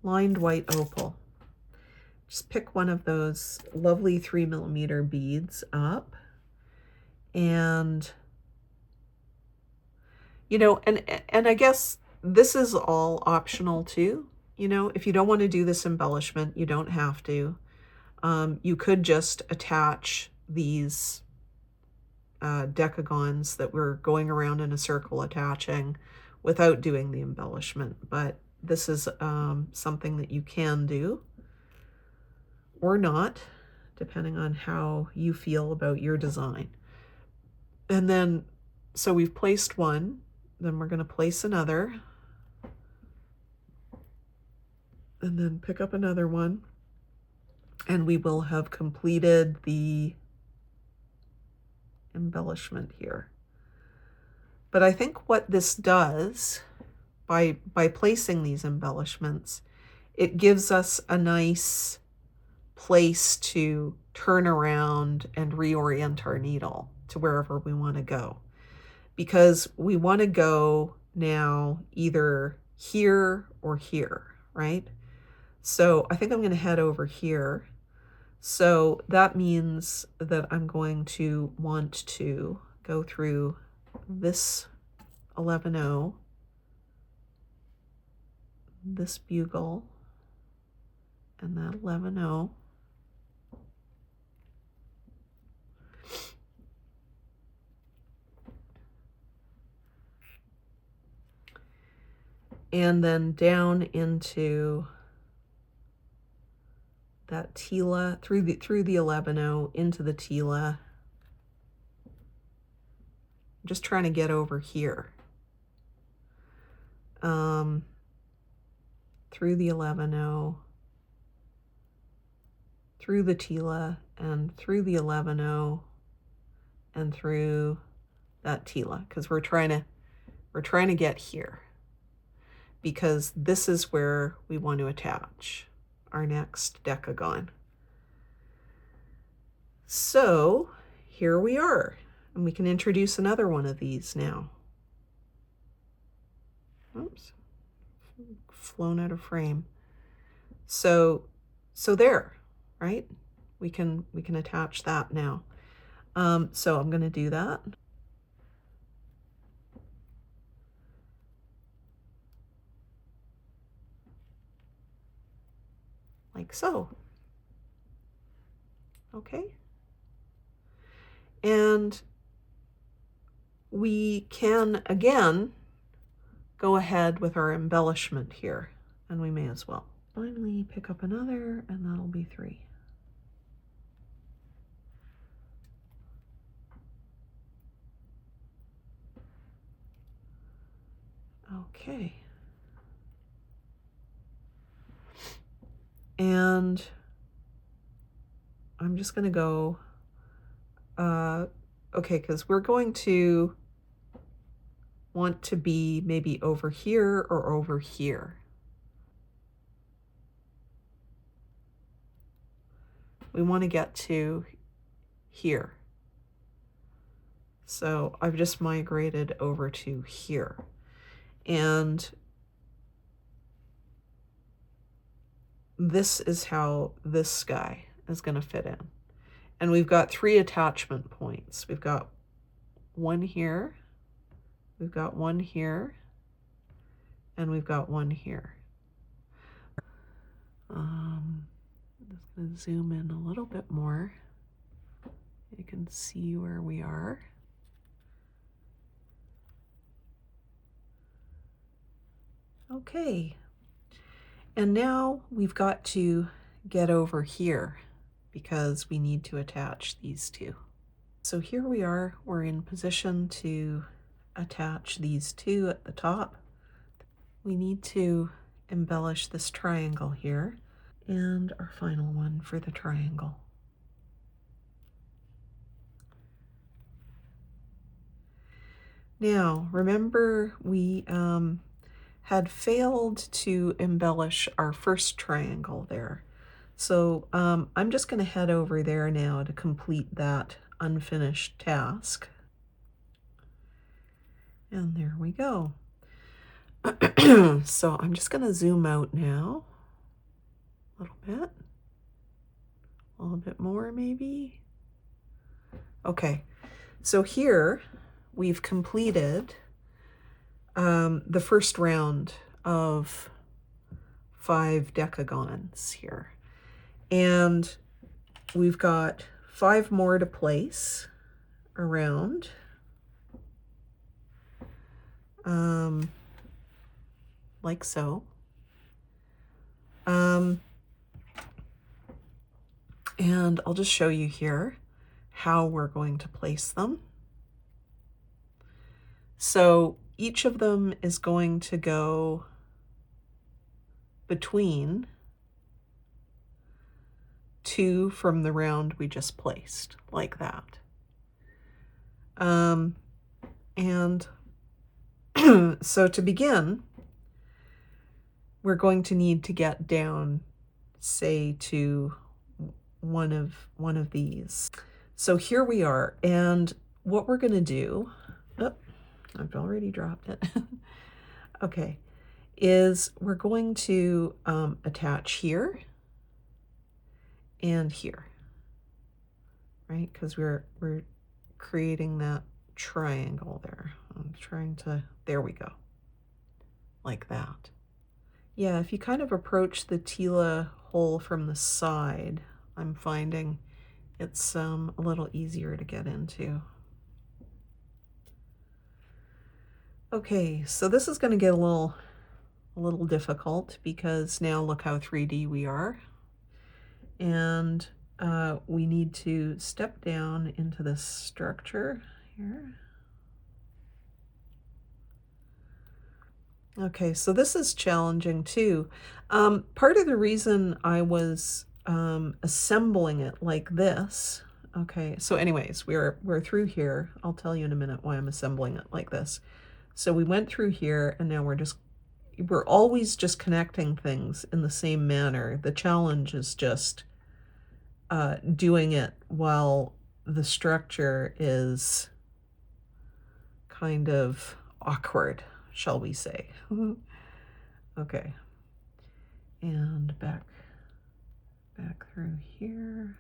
white opal. Just pick one of those lovely 3mm beads up, and you know, and I guess this is all optional too. You know, if you don't want to do this embellishment, you don't have to. You could just attach these decagons that we're going around in a circle attaching without doing the embellishment, but this is something that you can do or not, depending on how you feel about your design. And then, so we've placed one, then we're going to place another, and then pick up another one, and we will have completed the embellishment here. But I think what this does, by placing these embellishments, it gives us a nice place to turn around and reorient our needle to wherever we want to go. Because we want to go now either here or here, right? So I think I'm going to head over here. So that means that I'm going to want to go through this 11O, this bugle, and that 11O. And then down into that tila, through the 11O into the tila. I'm just trying to get over here. Through the 11O, through the tila, and through the 11O, and through that tila, because we're trying to get here, because this is where we want to attach our next decagon. So here we are, and we can introduce another one of these now. Oops, flown out of frame. So there, right? We can attach that now. So I'm going to do that. Like so. Okay. And we can, again, go ahead with our embellishment here, and we may as well. Finally pick up another, and that'll be 3. Okay. And I'm just going to go, okay, because we're going to want to be maybe over here or over here. We want to get to here. So I've just migrated over to here. And this is how this guy is going to fit in. And we've got 3 attachment points. We've got one here, we've got one here, and we've got one here. I'm just going to zoom in a little bit more. You can see where we are. Okay, and now we've got to get over here because we need to attach these 2. So here we are, we're in position to attach these 2 at the top. We need to embellish this triangle here and our final one for the triangle. Now, remember we had failed to embellish our first triangle there. So I'm just going to head over there now to complete that unfinished task. And there we go. So I'm just going to zoom out now a little bit more maybe. Okay, so here we've completed the first round of 5 decagons here. And we've got 5 more to place around. Like so. And I'll just show you here how we're going to place them. So each of them is going to go between 2 from the round we just placed, like that. And so to begin, we're going to need to get down, say, to one of these. So here we are, and what we're going to do, oh, I've already dropped it. Okay, is we're going to attach here and here, right? Because we're creating that triangle there. I'm trying to, there we go, like that. Yeah, if you kind of approach the Tila hole from the side, I'm finding it's a little easier to get into. Okay, so this is going to get a little difficult because now look how 3D we are. And we need to step down into this structure here. Okay, so this is challenging too. Part of the reason I was assembling it like this, okay, so anyways, we're through here. I'll tell you in a minute why I'm assembling it like this. So we went through here, and now we're always just connecting things in the same manner. The challenge is just doing it while the structure is kind of awkward, shall we say. Okay, and back through here.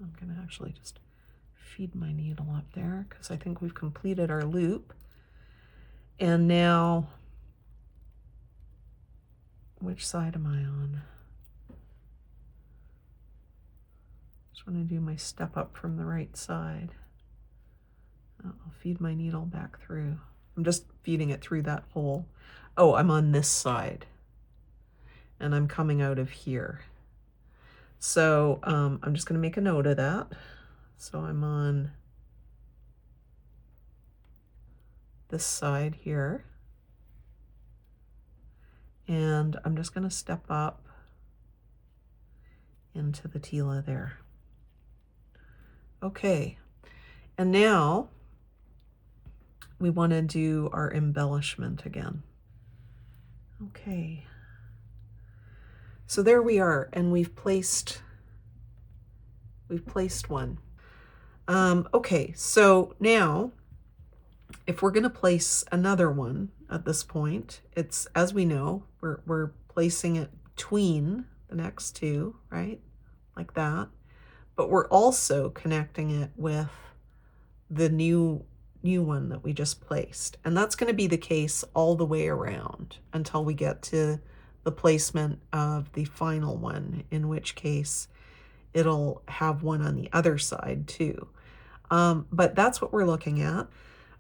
I'm gonna actually just feed my needle up there because I think we've completed our loop. And now, which side am I on? Just want to do my step up from the right side. I'll feed my needle back through. I'm just feeding it through that hole. Oh, I'm on this side and I'm coming out of here. So I'm just going to make a note of that. So I'm on this side here. And I'm just going to step up into the tila there. Okay, and now we want to do our embellishment again. Okay, so there we are, and we've placed one. Okay, so now if we're going to place another one at this point, it's, as we know, we're placing it between the next two, right? Like that. But we're also connecting it with the new one that we just placed. And that's going to be the case all the way around until we get to the placement of the final one, in which case it'll have one on the other side too. But that's what we're looking at.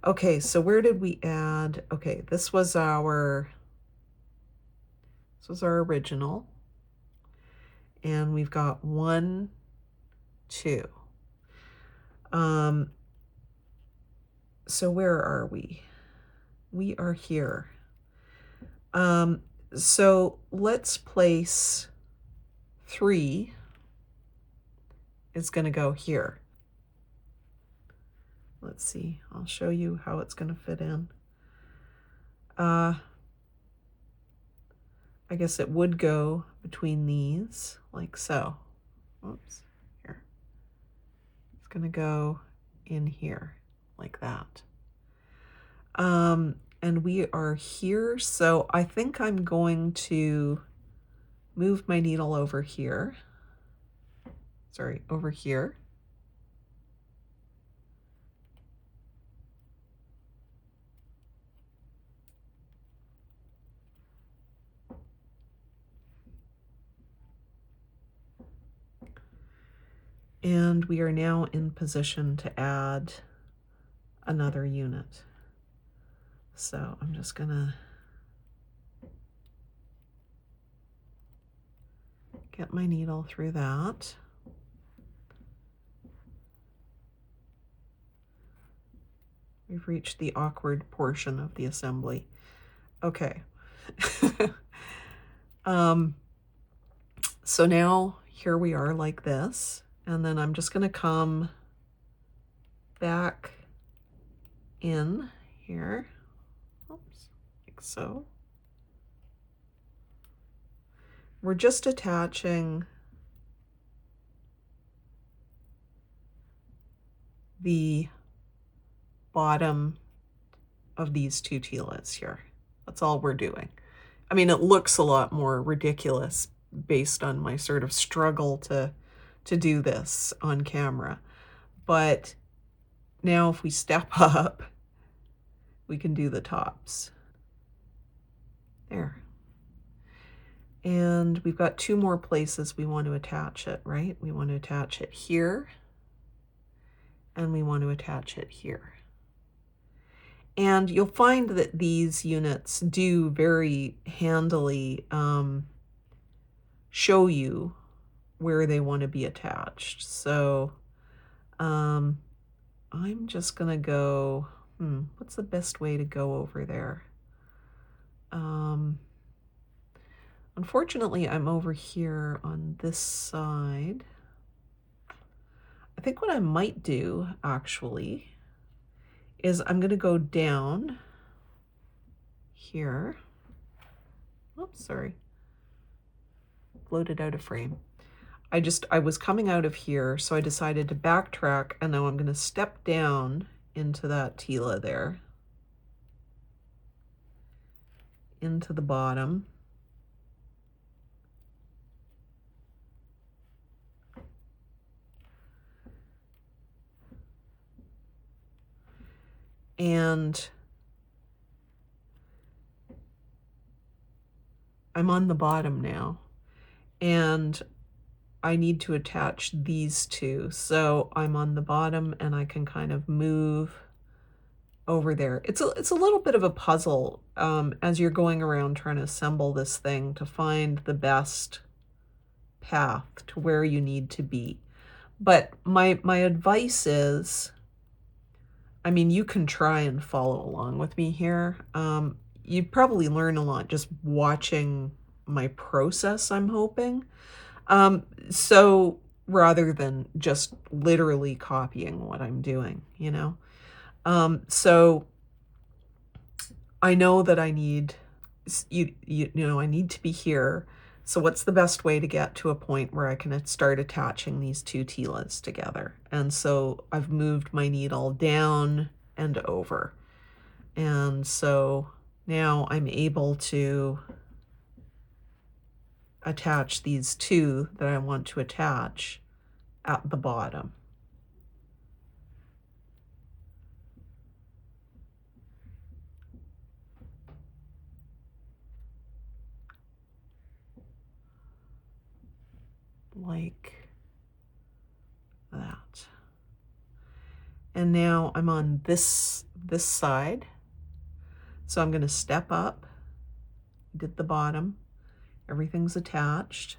Okay, so where did we add? Okay, this was our original. And we've got 1, 2. So where are we? We are here. So let's place 3 is going to go here. Let's see, I'll show you how it's going to fit in. I guess it would go between these, like so. Oops, here. It's going to go in here, like that. And we are here, so I think I'm going to move my needle over here. Sorry, over here. And we are now in position to add another unit. So I'm just gonna get my needle through that. We've reached the awkward portion of the assembly. Okay. So now here we are like this, and then I'm just gonna come back in here. Oops, like so. We're just attaching the bottom of these 2 tilas here. That's all we're doing. I mean, it looks a lot more ridiculous based on my sort of struggle to do this on camera. But now if we step up, we can do the tops. There. And we've got 2 more places we want to attach it, right? We want to attach it here, and we want to attach it here. And you'll find that these units do very handily show you where they want to be attached. So I'm just gonna go, what's the best way to go over there? Unfortunately, I'm over here on this side. I think what I might do, actually, is I'm gonna go down here. Oops, sorry. Floated out of frame. I was coming out of here, so I decided to backtrack, and now I'm gonna step down into that tila there, into the bottom. And I'm on the bottom now. And I need to attach these two. So I'm on the bottom and I can kind of move over there. It's a little bit of a puzzle as you're going around trying to assemble this thing to find the best path to where you need to be. But my advice is, I mean, you can try and follow along with me here. You'd probably learn a lot just watching my process, I'm hoping. So rather than just literally copying what I'm doing, you know? So I know that I need, you know, I need to be here. So what's the best way to get to a point where I can start attaching these two tilas together? And so I've moved my needle down and over. And so now I'm able to attach these two that I want to attach at the bottom. Like that. And now I'm on this side. So I'm going to step up, did the bottom, everything's attached.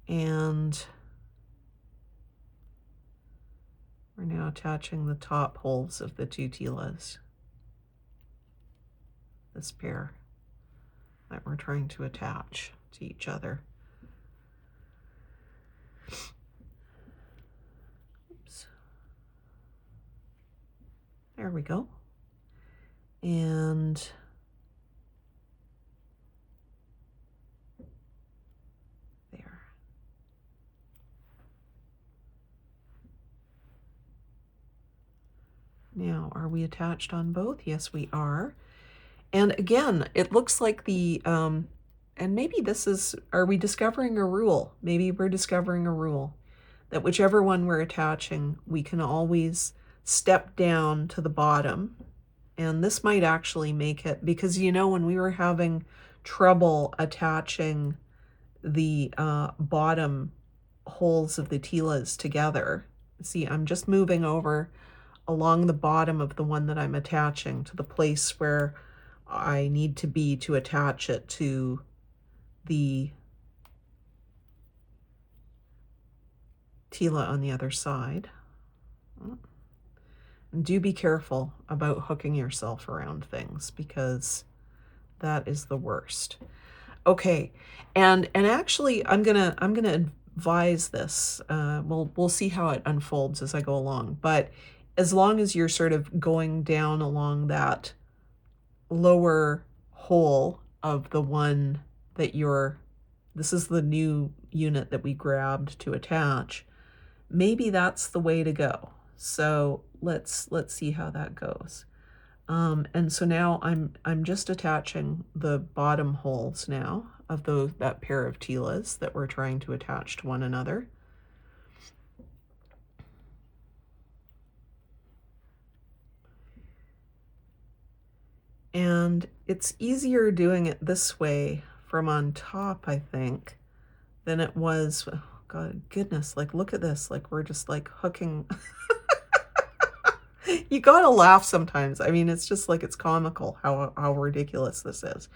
And we're now attaching the top holes of the two tilas. This pair that we're trying to attach to each other. Oops. There we go. And there. Now, are we attached on both? Yes, we are. And again, it looks like the, and maybe this is, are we discovering a rule? Maybe we're discovering a rule that whichever one we're attaching, we can always step down to the bottom. And this might actually make it, because you know, when we were having trouble attaching the bottom holes of the tilas together, see, I'm just moving over along the bottom of the one that I'm attaching to the place where I need to be to attach it to the tila on the other side. And do be careful about hooking yourself around things, because that is the worst. Okay, and actually I'm gonna advise this. We'll see how it unfolds as I go along, but as long as you're sort of going down along that lower hole of the one that this is the new unit that we grabbed to attach, maybe that's the way to go. So let's see how that goes. And so now I'm just attaching the bottom holes now of that pair of tilas that we're trying to attach to one another. And it's easier doing it this way from on top, I think, than it was, oh God, goodness, like look at this, like we're just like hooking. You gotta laugh sometimes. I mean, it's just like, it's comical how ridiculous this is.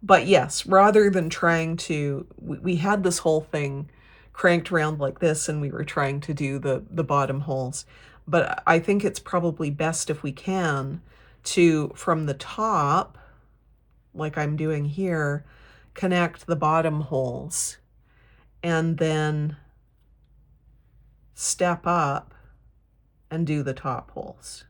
But yes, rather than trying to, we had this whole thing cranked around like this and we were trying to do the bottom holes. But I think it's probably best if we can to, from the top, like I'm doing here, connect the bottom holes and then step up and do the top holes.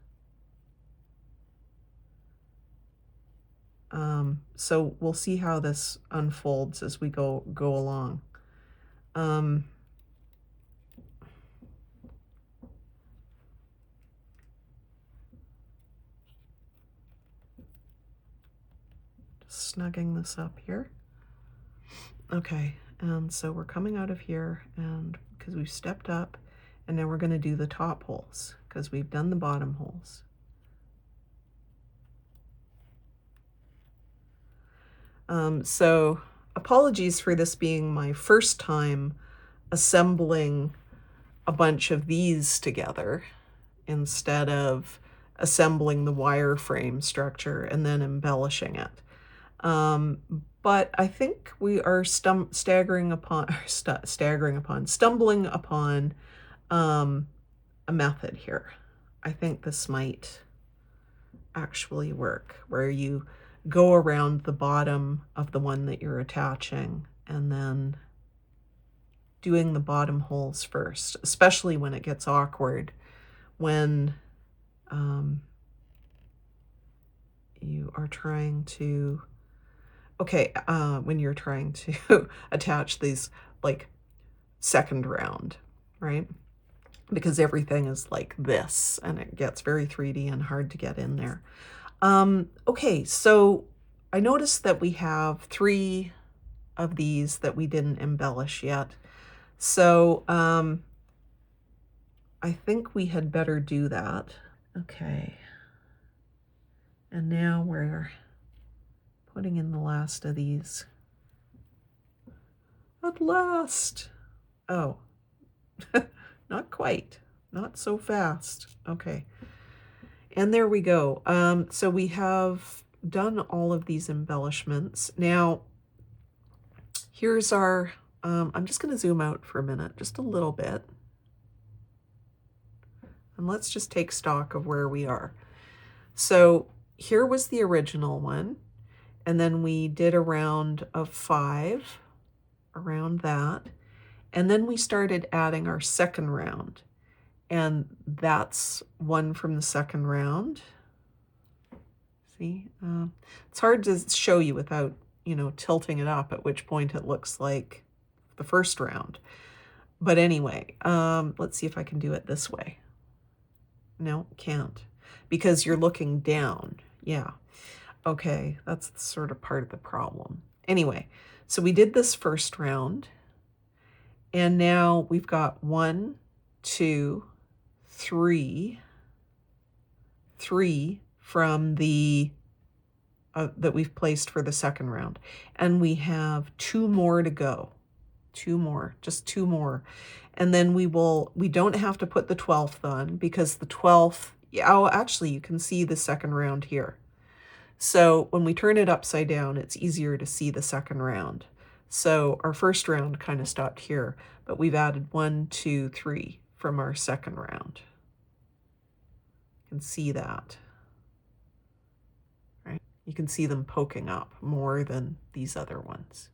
So we'll see how this unfolds as we go along. Snugging this up here. Okay, and so we're coming out of here, and because we've stepped up, and now we're going to do the top holes because we've done the bottom holes. So apologies for this being my first time assembling a bunch of these together instead of assembling the wireframe structure and then embellishing it. But I think we are stumbling upon a method here. I think this might actually work, where you go around the bottom of the one that you're attaching and then doing the bottom holes first, especially when it gets awkward when you are trying to, when you're trying to attach these like second round, right? Because everything is like this and it gets very 3D and hard to get in there. Okay, so I noticed that we have 3 of these that we didn't embellish yet. So I think we had better do that. Okay. And now we're putting in the last of these. At last. Oh, not quite. Not so fast. Okay. And there we go. So we have done all of these embellishments. Now, here's our, I'm just going to zoom out for a minute, just a little bit. And let's just take stock of where we are. So here was the original one. And then we did a round of 5 around that. And then we started adding our second round. And that's one from the second round. See, it's hard to show you without, tilting it up, at which point it looks like the first round. But anyway, let's see if I can do it this way. No, can't, because you're looking down. Yeah. Okay, that's sort of part of the problem. Anyway, so we did this first round, and now we've got 1, 2, 3 from the that we've placed for the second round, and we have 2 more to go. 2 more, just 2 more. And then we don't have to put the 12th on, because the 12th, oh, actually you can see the second round here. So when we turn it upside down, it's easier to see the second round. So our first round kind of stopped here, but we've added 1, 2, 3 from our second round. You can see that, right? You can see them poking up more than these other ones.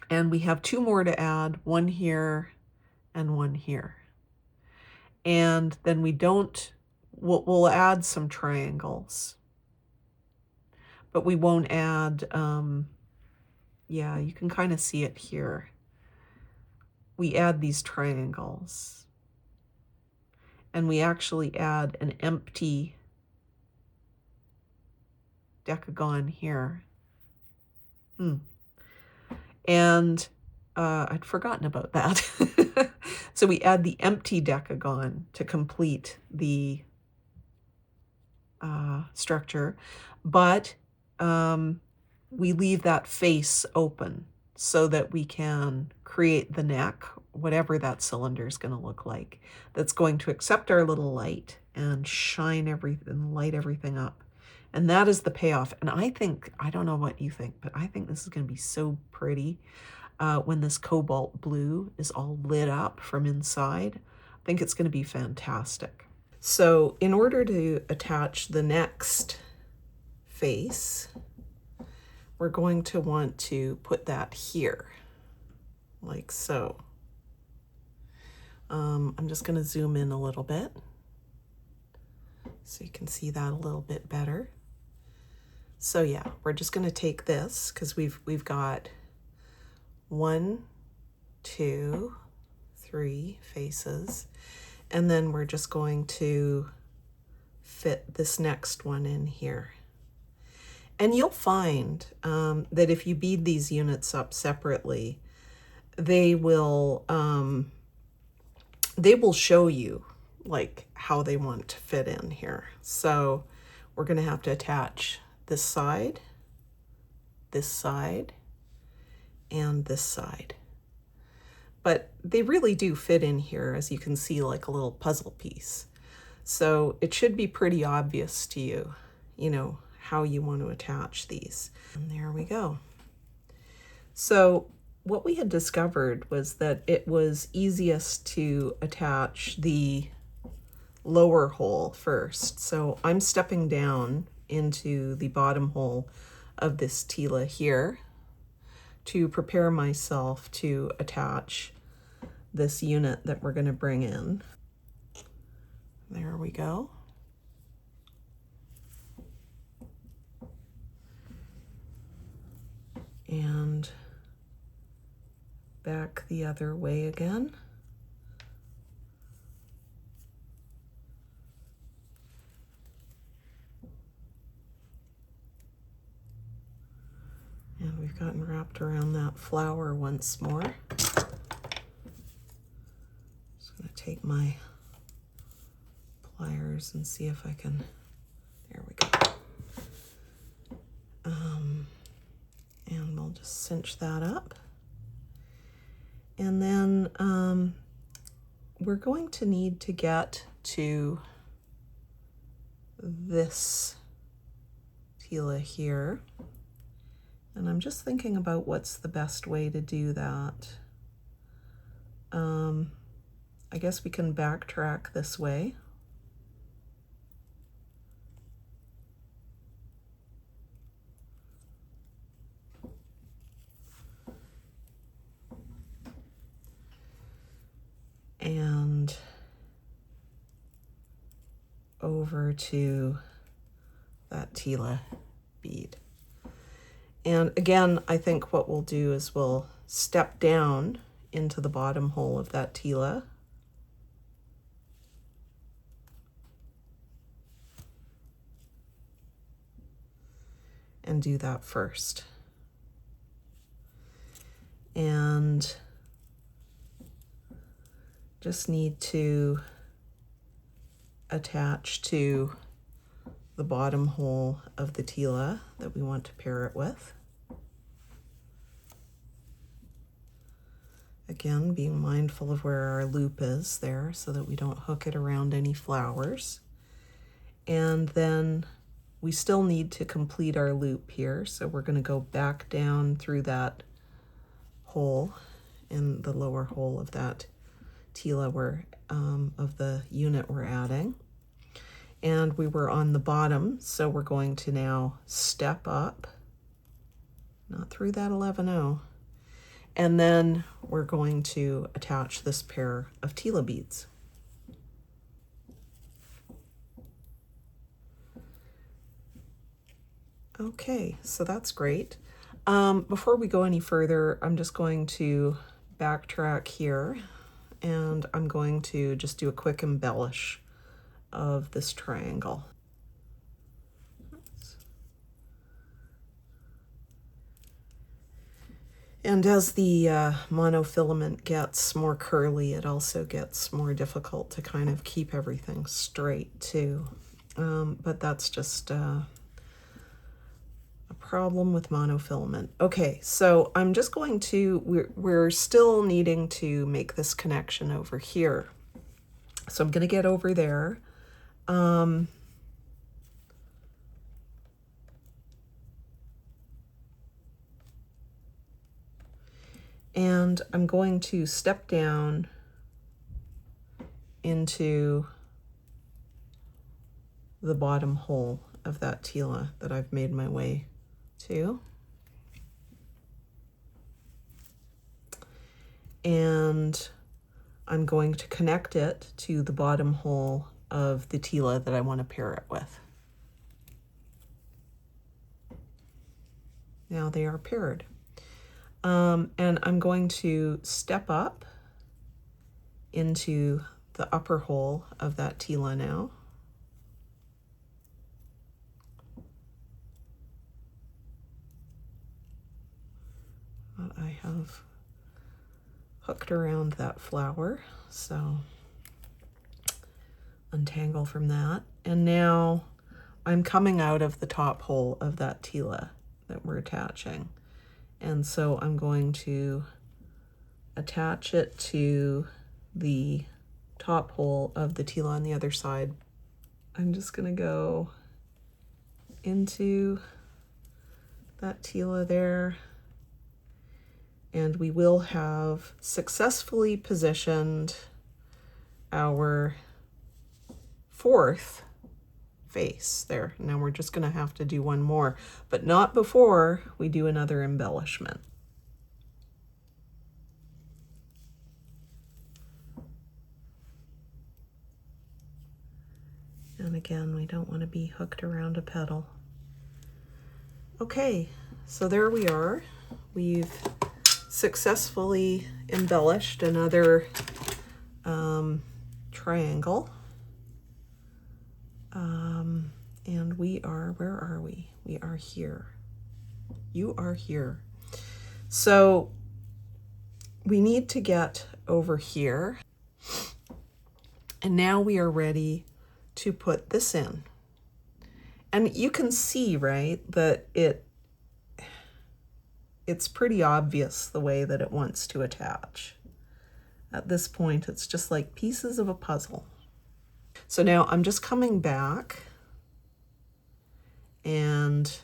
And we have 2 more to add, 1 here and 1 here. And then we'll add some triangles, but we won't add, yeah, you can kind of see it here. We add these triangles, and we actually add an empty decagon here. And I'd forgotten about that. So we add the empty decagon to complete the structure, but we leave that face open so that we can create the neck, whatever that cylinder is going to look like, that's going to accept our little light and shine everything, light everything up. And that is the payoff. And I don't know what you think, but I think this is going to be so pretty when this cobalt blue is all lit up from inside. I think it's going to be fantastic. So in order to attach the next face, we're going to want to put that here, like so. I'm just going to zoom in a little bit so you can see that a little bit better. So yeah, we're just going to take this, because we've got 1, 2, 3 faces, and then we're just going to fit this next one in here. And you'll find that if you bead these units up separately, they will show you like how they want to fit in here. So we're going to have to attach this side, and this side. But they really do fit in here, as you can see, like a little puzzle piece. So it should be pretty obvious to you, you know, how you want to attach these. And there we go. So what we had discovered was that it was easiest to attach the lower hole first. So I'm stepping down into the bottom hole of this tila here to prepare myself to attach this unit that we're going to bring in. There we go. And back the other way again. And we've gotten wrapped around that flower once more. Just going to take my pliers and see if I can, there we go. And we'll just cinch that up. And then we're going to need to get to this tila here. And I'm just thinking about what's the best way to do that. I guess we can backtrack this way. And over to that tila bead. And again, I think what we'll do is we'll step down into the bottom hole of that tila. And do that first. And just need to attach to the bottom hole of the tila that we want to pair it with. Again, being mindful of where our loop is there so that we don't hook it around any flowers. And then we still need to complete our loop here, so we're going to go back down through that hole in the lower hole of that tila of the unit we're adding. And we were on the bottom, so we're going to now step up, not through that 11-0, and then we're going to attach this pair of tila beads. Okay, so that's great. Before we go any further, I'm just going to backtrack here, and I'm going to just do a quick embellish of this triangle. And as the monofilament gets more curly, it also gets more difficult to kind of keep everything straight too. But that's just a problem with monofilament. Okay, so I'm just going to, we're still needing to make this connection over here. So I'm going to get over there. And I'm going to step down into the bottom hole of that tila that I've made my way to. And I'm going to connect it to the bottom hole of the tila that I want to pair it with. Now they are paired. And I'm going to step up into the upper hole of that tila now. I have hooked around that flower, so untangle from that. And now I'm coming out of the top hole of that tila that we're attaching. And so I'm going to attach it to the top hole of the tila on the other side. I'm just going to go into that tila there, and we will have successfully positioned our fourth face there. Now we're just going to have to do one more, but not before we do another embellishment. And again, we don't want to be hooked around a petal. Okay, so there we are. We've successfully embellished another triangle. And we are, where are we? We are here. You are here. So we need to get over here. And now we are ready to put this in. And you can see, right, that it's pretty obvious the way that it wants to attach. At this point, it's just like pieces of a puzzle. So now I'm just coming back and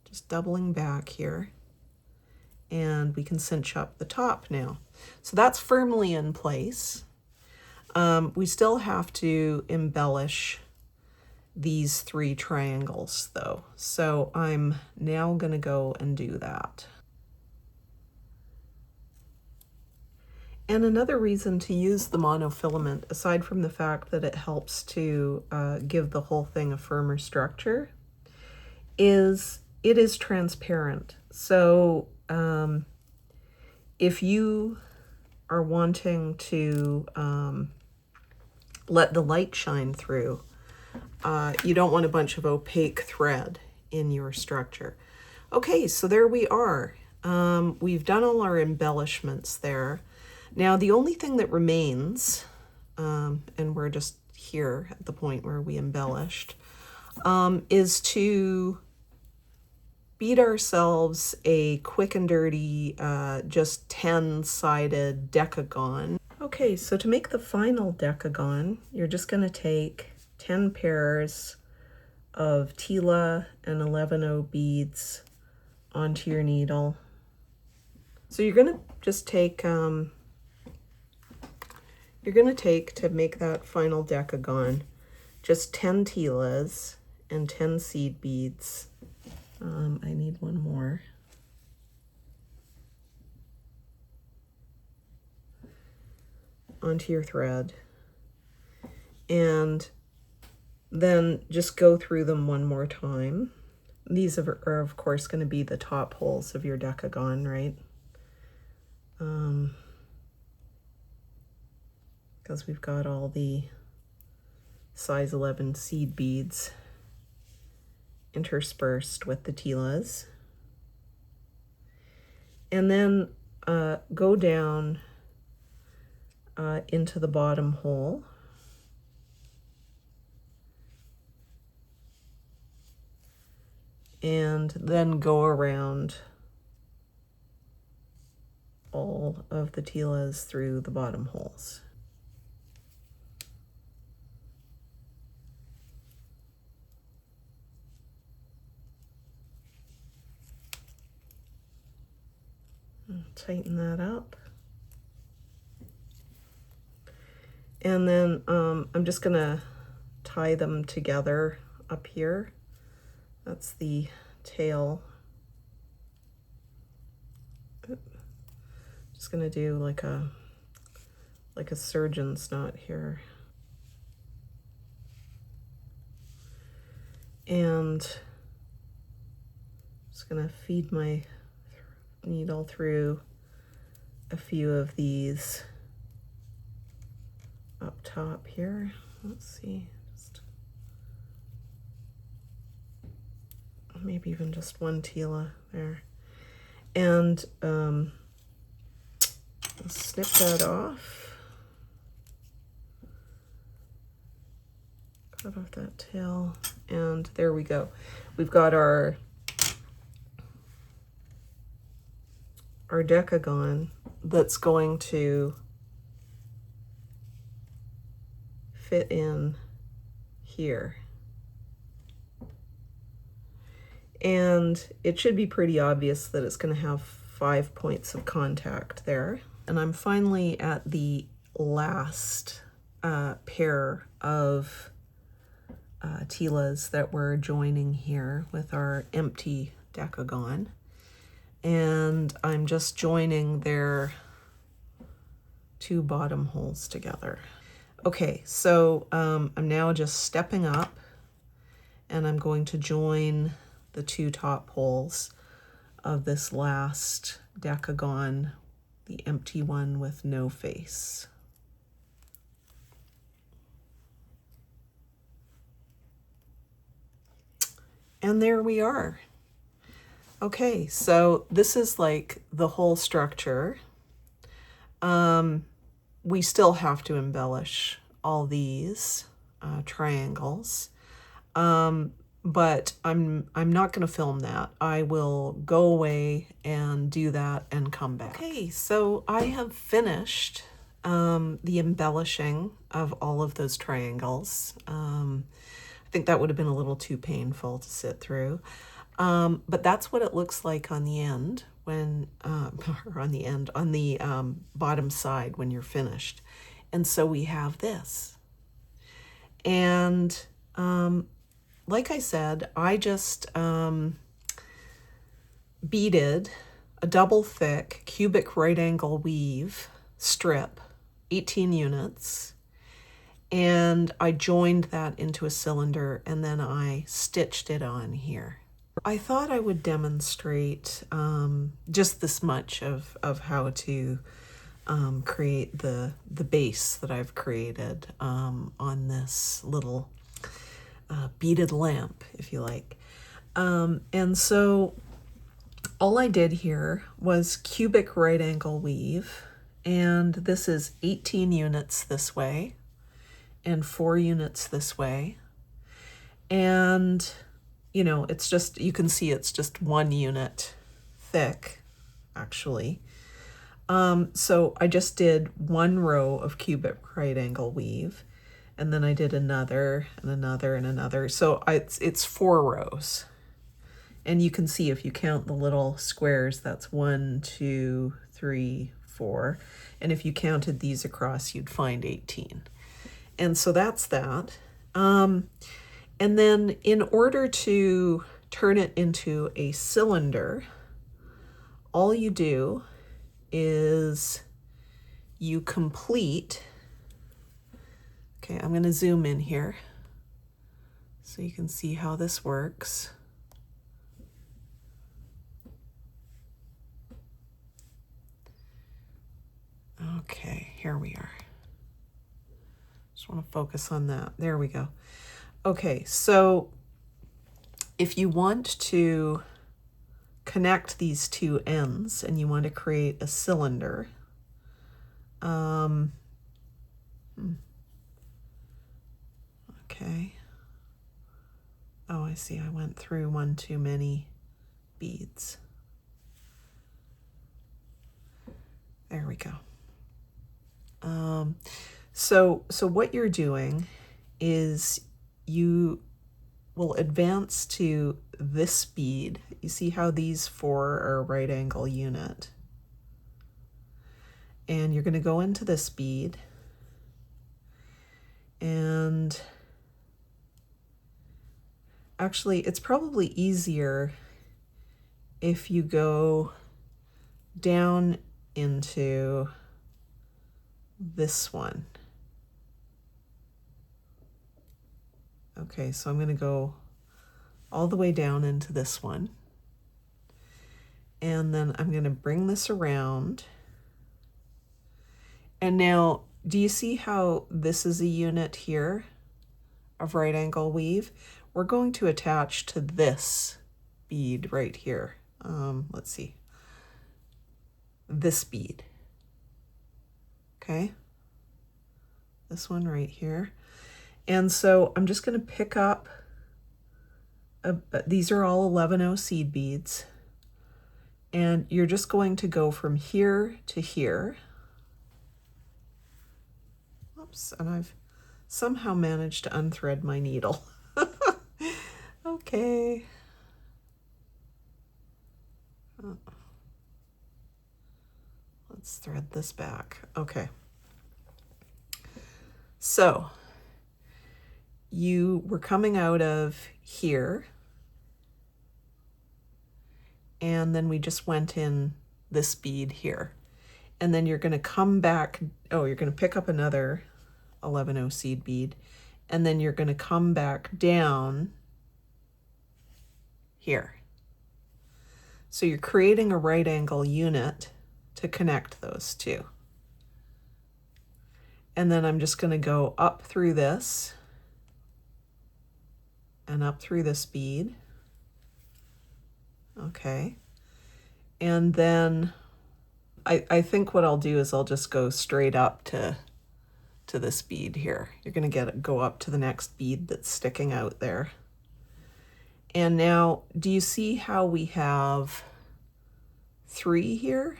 just doubling back here, and we can cinch up the top now. So that's firmly in place. We still have to embellish these three triangles though. So I'm now gonna go and do that. And another reason to use the monofilament, aside from the fact that it helps to give the whole thing a firmer structure, is it is transparent. So if you are wanting to let the light shine through, you don't want a bunch of opaque thread in your structure. Okay, so there we are. We've done all our embellishments there. Now the only thing that remains, and we're just here at the point where we embellished, is to bead ourselves a quick and dirty, just 10-sided decagon. Okay, so to make the final decagon, you're just going to take 10 pairs of tila and 11/0 beads onto your needle. So you're going to just take, to make that final decagon, just 10 tilas and 10 seed beads. I need one more. Onto your thread. And then just go through them one more time. These are of course going to be the top holes of your decagon, right? Because we've got all the size 11 seed beads interspersed with the tilas. And then go down into the bottom hole. And then go around all of the tilas through the bottom holes. Tighten that up. And then I'm just gonna tie them together up here. That's the tail. Just gonna do like a surgeon's knot here. And just gonna feed my needle through a few of these up top here. Let's see, just maybe even just one tila there. And snip that off. cut off that tail, and there we go. We've got our Decagon that's going to fit in here. And it should be pretty obvious that it's going to have 5 points of contact there. And I'm finally at the last pair of tilas that we're joining here with our empty Decagon. And I'm just joining their 2 bottom holes together. Okay, so I'm now just stepping up, and I'm going to join the 2 top holes of this last Decagon, the empty one with no face. And there we are. Okay, so this is like the whole structure. We still have to embellish all these triangles, but I'm not going to film that. I will go away and do that and come back. Okay, so I have finished the embellishing of all of those triangles. I think that would have been a little too painful to sit through. But that's what it looks like on the end when, or on the bottom side when you're finished. And so we have this. And like I said, I just beaded a double thick cubic right angle weave strip, 18 units. And I joined that into a cylinder, and then I stitched it on here. I thought I would demonstrate just this much of how to create the base that I've created on this little beaded lamp, if you like. And so all I did here was cubic right angle weave, and this is 18 units this way and 4 units this way. And you know, it's just, you can see it's just 1 unit thick, actually. So I just did 1 row of cubic right angle weave, and then I did another and another and another. So it's 4 rows. And you can see if you count the little squares, that's 1, 2, 3, 4. And if you counted these across, you'd find 18. And so that's that. And then in order to turn it into a cylinder, all you do is you complete, okay, I'm going to zoom in here so you can see how this works. Okay, here we are. Just want to focus on that. There we go. Okay, so if you want to connect these 2 ends and you want to create a cylinder, okay. Oh, I see, I went through 1 too many beads. There we go. So what you're doing is you will advance to this bead. You see how these 4 are a right angle unit. And you're going to go into this bead. And actually, it's probably easier if you go down into this one. Okay, so I'm going to go all the way down into this one. And then I'm going to bring this around. And now, do you see how this is a unit here of right angle weave? We're going to attach to this bead right here. Let's see. This bead. Okay. This one right here. And so I'm just going to pick up, these are all 11/0 seed beads, and you're just going to go from here to here. Oops, and I've somehow managed to unthread my needle. Okay. Let's thread this back. Okay. So you were coming out of here, and then we just went in this bead here. And then you're going to come back, oh, you're going to pick up another 11/0 seed bead, and then you're going to come back down here. So you're creating a right angle unit to connect those two. And then I'm just going to go up through this and up through this bead. Okay. And then I think what I'll do is I'll just go straight up to this bead here. You're going to go up to the next bead that's sticking out there. And now, do you see how we have 3 here?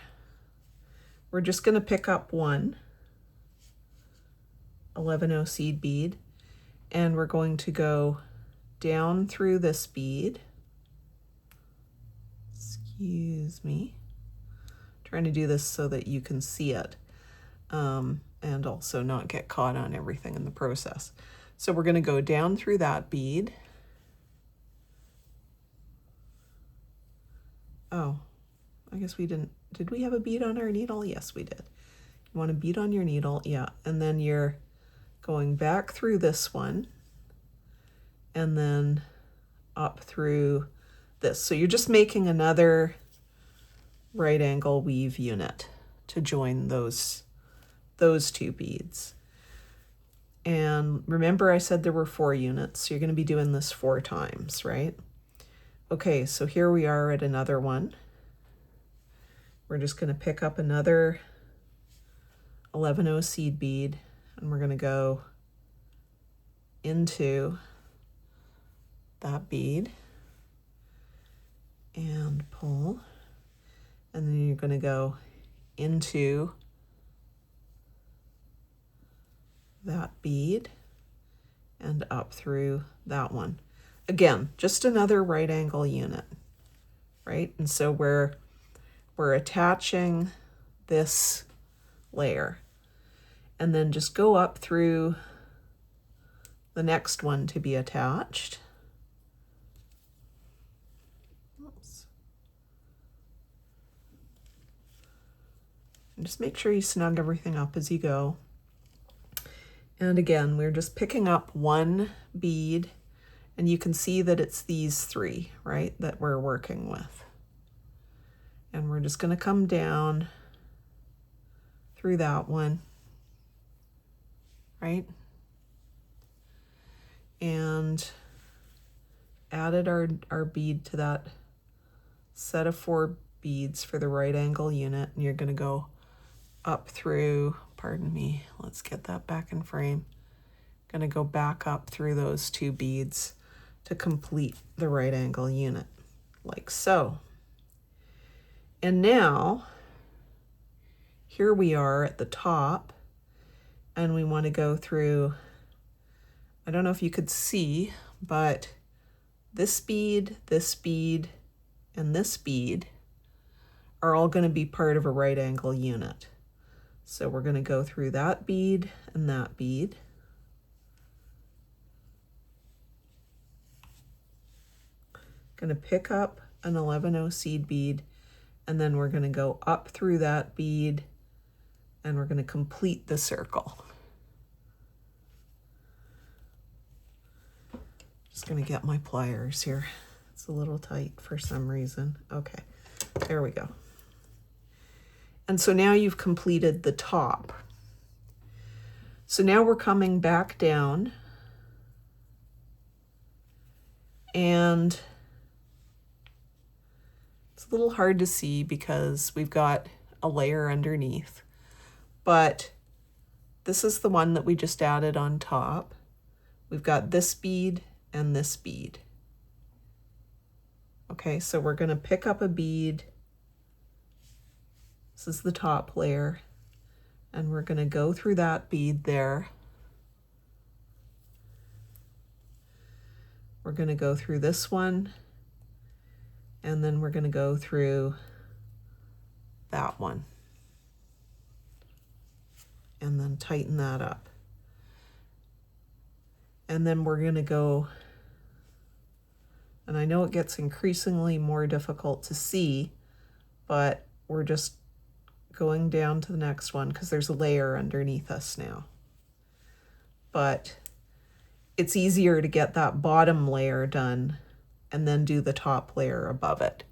We're just going to pick up one 11/0 seed bead, and we're going to go down through this bead. Excuse me. I'm trying to do this so that you can see it, and also not get caught on everything in the process. So we're going to go down through that bead. Oh, I guess we didn't. Did we have a bead on our needle? Yes, we did. You want a bead on your needle, yeah, and then you're going back through this one and then up through this. So you're just making another right angle weave unit to join those 2 beads. And remember I said there were 4 units, so you're going to be doing this 4 times, right? Okay, so here we are at another one. We're just going to pick up another 11/0 seed bead, and we're going to go into that bead and pull, and then you're going to go into that bead and up through that one. Again, just another right angle unit, right? And so we're attaching this layer, and then just go up through the next one to be attached. Oops. And just make sure you snug everything up as you go. And again, we're just picking up one bead, and you can see that it's these 3, right, that we're working with. And we're just going to come down through that one, right? And added our bead to that set of 4 beads for the right angle unit, and you're going to go up through, pardon me, let's get that back in frame. Going to go back up through those 2 beads to complete the right angle unit, like so. And now, here we are at the top, and we want to go through, I don't know if you could see, but this bead, and this bead are all going to be part of a right angle unit. So we're going to go through that bead and that bead. Going to pick up an 11/0 seed bead, and then we're going to go up through that bead, and we're going to complete the circle. Just going to get my pliers here. It's a little tight for some reason. Okay, there we go. And so now you've completed the top. So now we're coming back down, and it's a little hard to see because we've got a layer underneath, but this is the one that we just added on top. we've got this bead and this bead. Okay, so we're going to pick up a bead. This is the top layer, and we're going to go through that bead there. We're going to go through this one, and then we're going to go through that one, and then tighten that up. And then we're going to go, and I know it gets increasingly more difficult to see, but we're just going down to the next one because there's a layer underneath us now. But it's easier to get that bottom layer done and then do the top layer above it.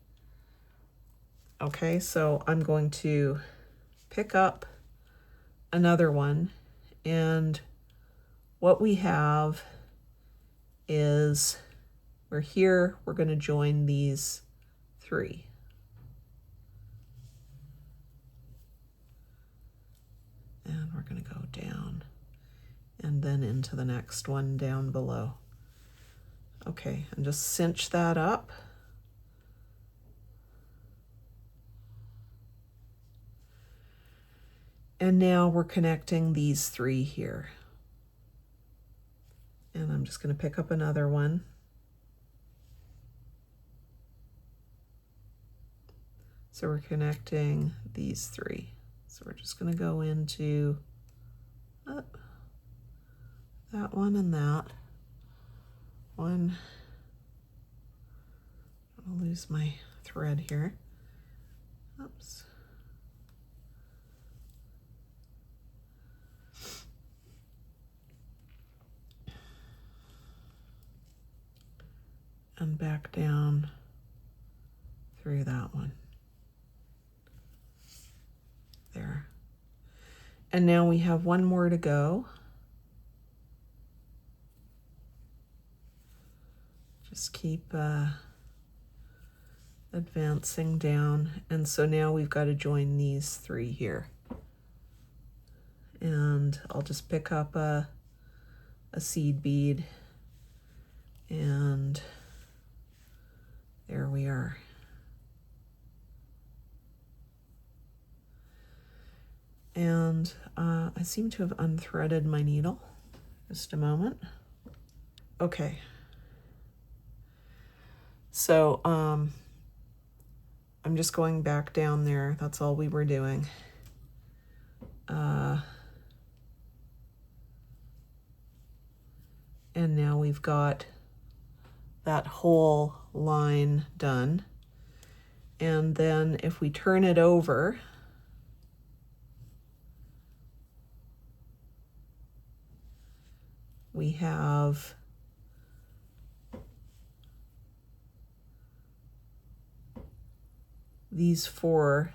Okay, so I'm going to pick up another one, and what we have is we're here, we're going to join these three. And we're going to go down and then into the next one down below. Okay, and just cinch that up. And now we're connecting these three here. And I'm just going to pick up another one. So we're connecting these three. So we're just going to go into that one and that one. I'll lose my thread here. Oops. And back down through that one. There. And now we have one more to go. Just keep advancing down. And so now we've got to join these three here. And I'll just pick up a seed bead, and there we are. And I seem to have unthreaded my needle. Just a moment. Okay. So I'm just going back down there. That's all we were doing. And now we've got that whole line done. And then if we turn it over, we have these four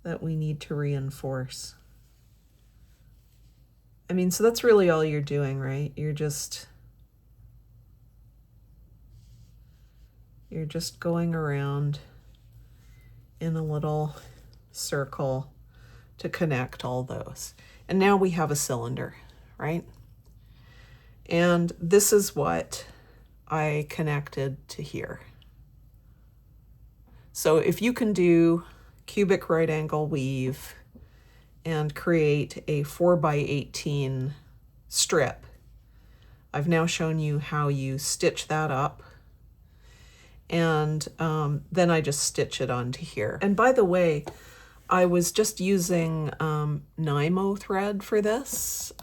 that we need to reinforce. I mean, so that's really all you're doing, right? You're just going around in a little circle to connect all those. And now we have a cylinder, right? And this is what I connected to here. So if you can do cubic right angle weave and create a 4x18 strip, I've now shown you how you stitch that up. And then I just stitch it onto here. And by the way, I was just using Nymo thread for this.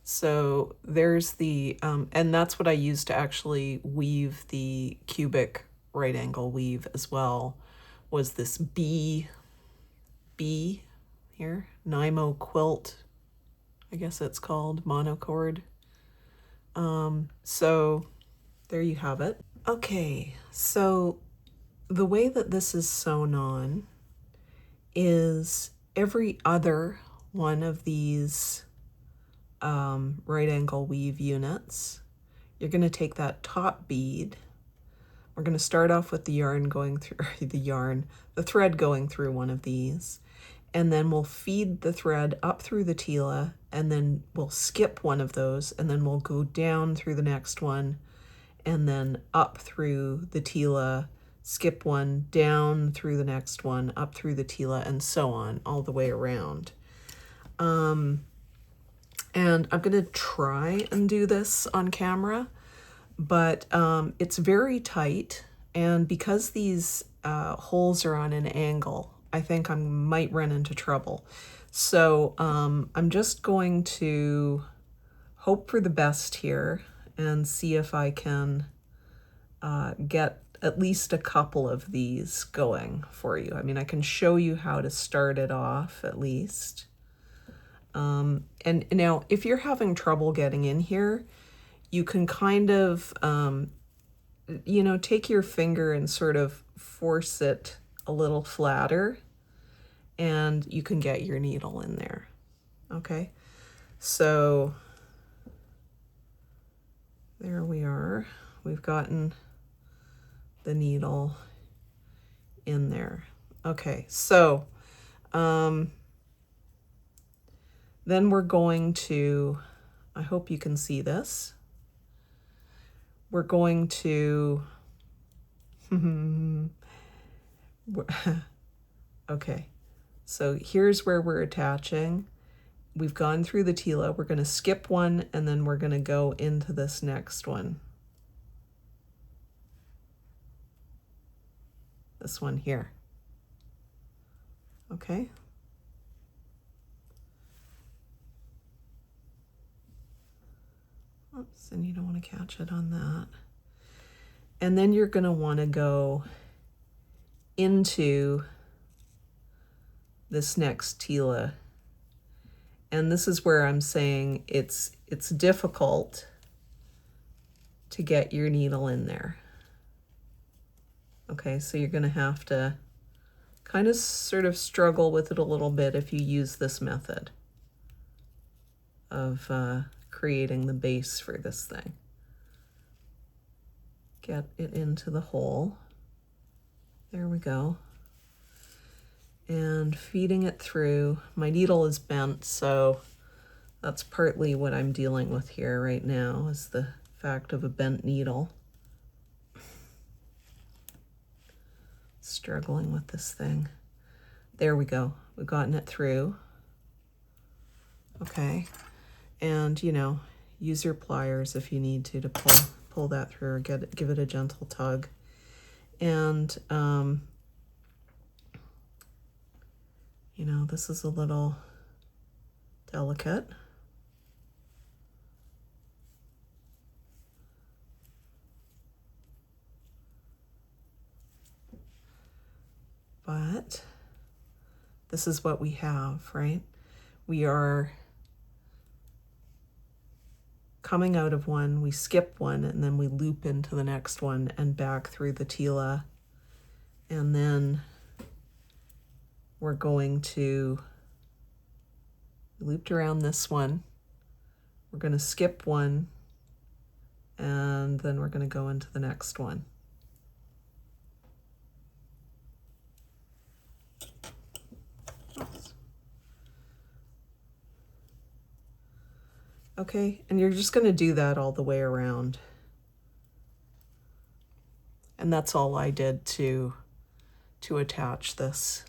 So there's the, and that's what I used to actually weave the cubic right angle weave as well, was this B here, Nymo quilt, I guess it's called, monocord. So there you have it. Okay, so the way that this is sewn on is every other one of these right angle weave units, you're going to take that top bead. We're going to start off with the yarn going through the thread going through one of these, and then we'll feed the thread up through the tila, and then we'll skip one of those, and then we'll go down through the next one, and then up through the tila, skip one, down through the next one, up through the tila, and so on, all the way around. And I'm gonna try and do this on camera, but it's very tight, and because these holes are on an angle, I think I might run into trouble. So I'm just going to hope for the best here and see if I can get at least a couple of these going for you. I mean, I can show you how to start it off at least. And now if you're having trouble getting in here, you can kind of, you know, take your finger and sort of force it a little flatter, and you can get your needle in there. Okay, so there we are. We've gotten the needle in there. Okay, so then we're going to, I hope you can see this. We're going to, okay, so here's where we're attaching. We've gone through the tila, we're gonna skip one, and then we're gonna go into this next one. This one here, okay? Oops, and you don't want to catch it on that. And then you're going to want to go into this next tila. And this is where I'm saying it's difficult to get your needle in there. Okay, so you're going to have to kind of sort of struggle with it a little bit if you use this method of creating the base for this thing. Get it into the hole. There we go. And feeding it through. My needle is bent, so that's partly what I'm dealing with here right now, is the fact of a bent needle. Struggling with this thing. There we go. We've gotten it through. Okay. And, you know, use your pliers if you need to pull that through, or give it a gentle tug. And, you know, this is a little delicate. But this is what we have, right? We are coming out of one, we skip one, and then we loop into the next one and back through the tila. And then we're going to, looped around this one, we're going to skip one, and then we're going to go into the next one. Okay, and you're just going to do that all the way around. And that's all I did to attach this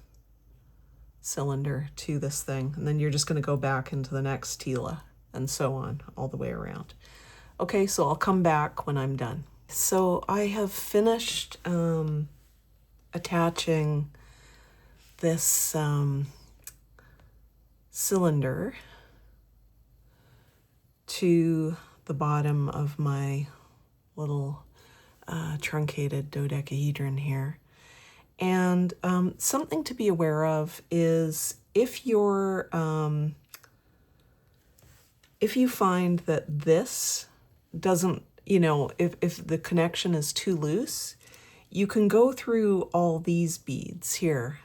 cylinder to this thing. And then you're just going to go back into the next tila and so on all the way around. Okay, so I'll come back when I'm done. So I have finished attaching this cylinder to the bottom of my little truncated dodecahedron here. And something to be aware of is if you find that this doesn't, you know, if the connection is too loose, you can go through all these beads here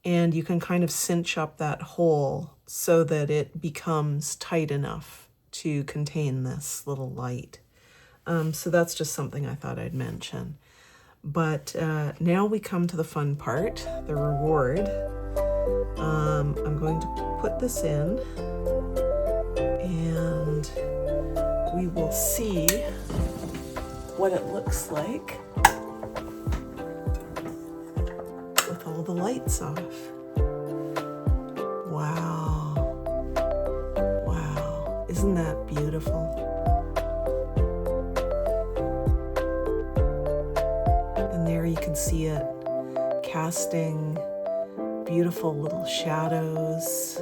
and you can kind of cinch up that hole so that it becomes tight enough to contain this little light. So that's just something I thought I'd mention. But now we come to the fun part, the reward. I'm going to put this in and we will see what it looks like with all the lights off. Wow. Wow. Isn't that beautiful? And there you can see it casting beautiful little shadows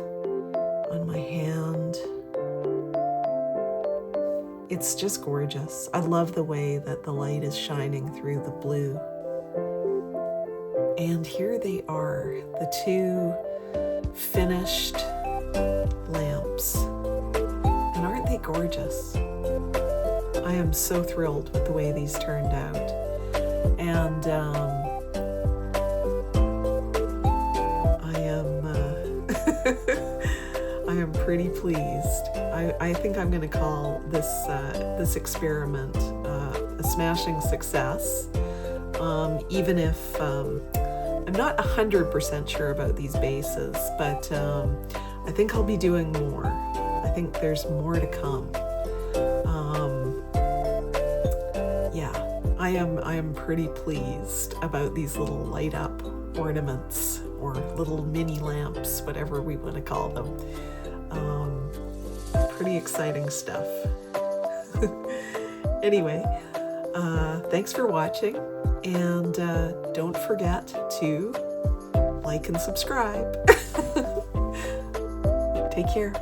on my hand. It's just gorgeous. I love the way that the light is shining through the blue. And here they are, the two finished lamps. And aren't they gorgeous? I am so thrilled with the way these turned out. And I am pretty pleased. I think I'm going to call this experiment a smashing success, even if I'm not 100% sure about these bases, but I think I'll be doing more. I think there's more to come. Yeah, I am pretty pleased about these little light up ornaments or little mini lamps, whatever we want to call them. Pretty exciting stuff. Anyway, thanks for watching, and don't forget to like and subscribe. Take care.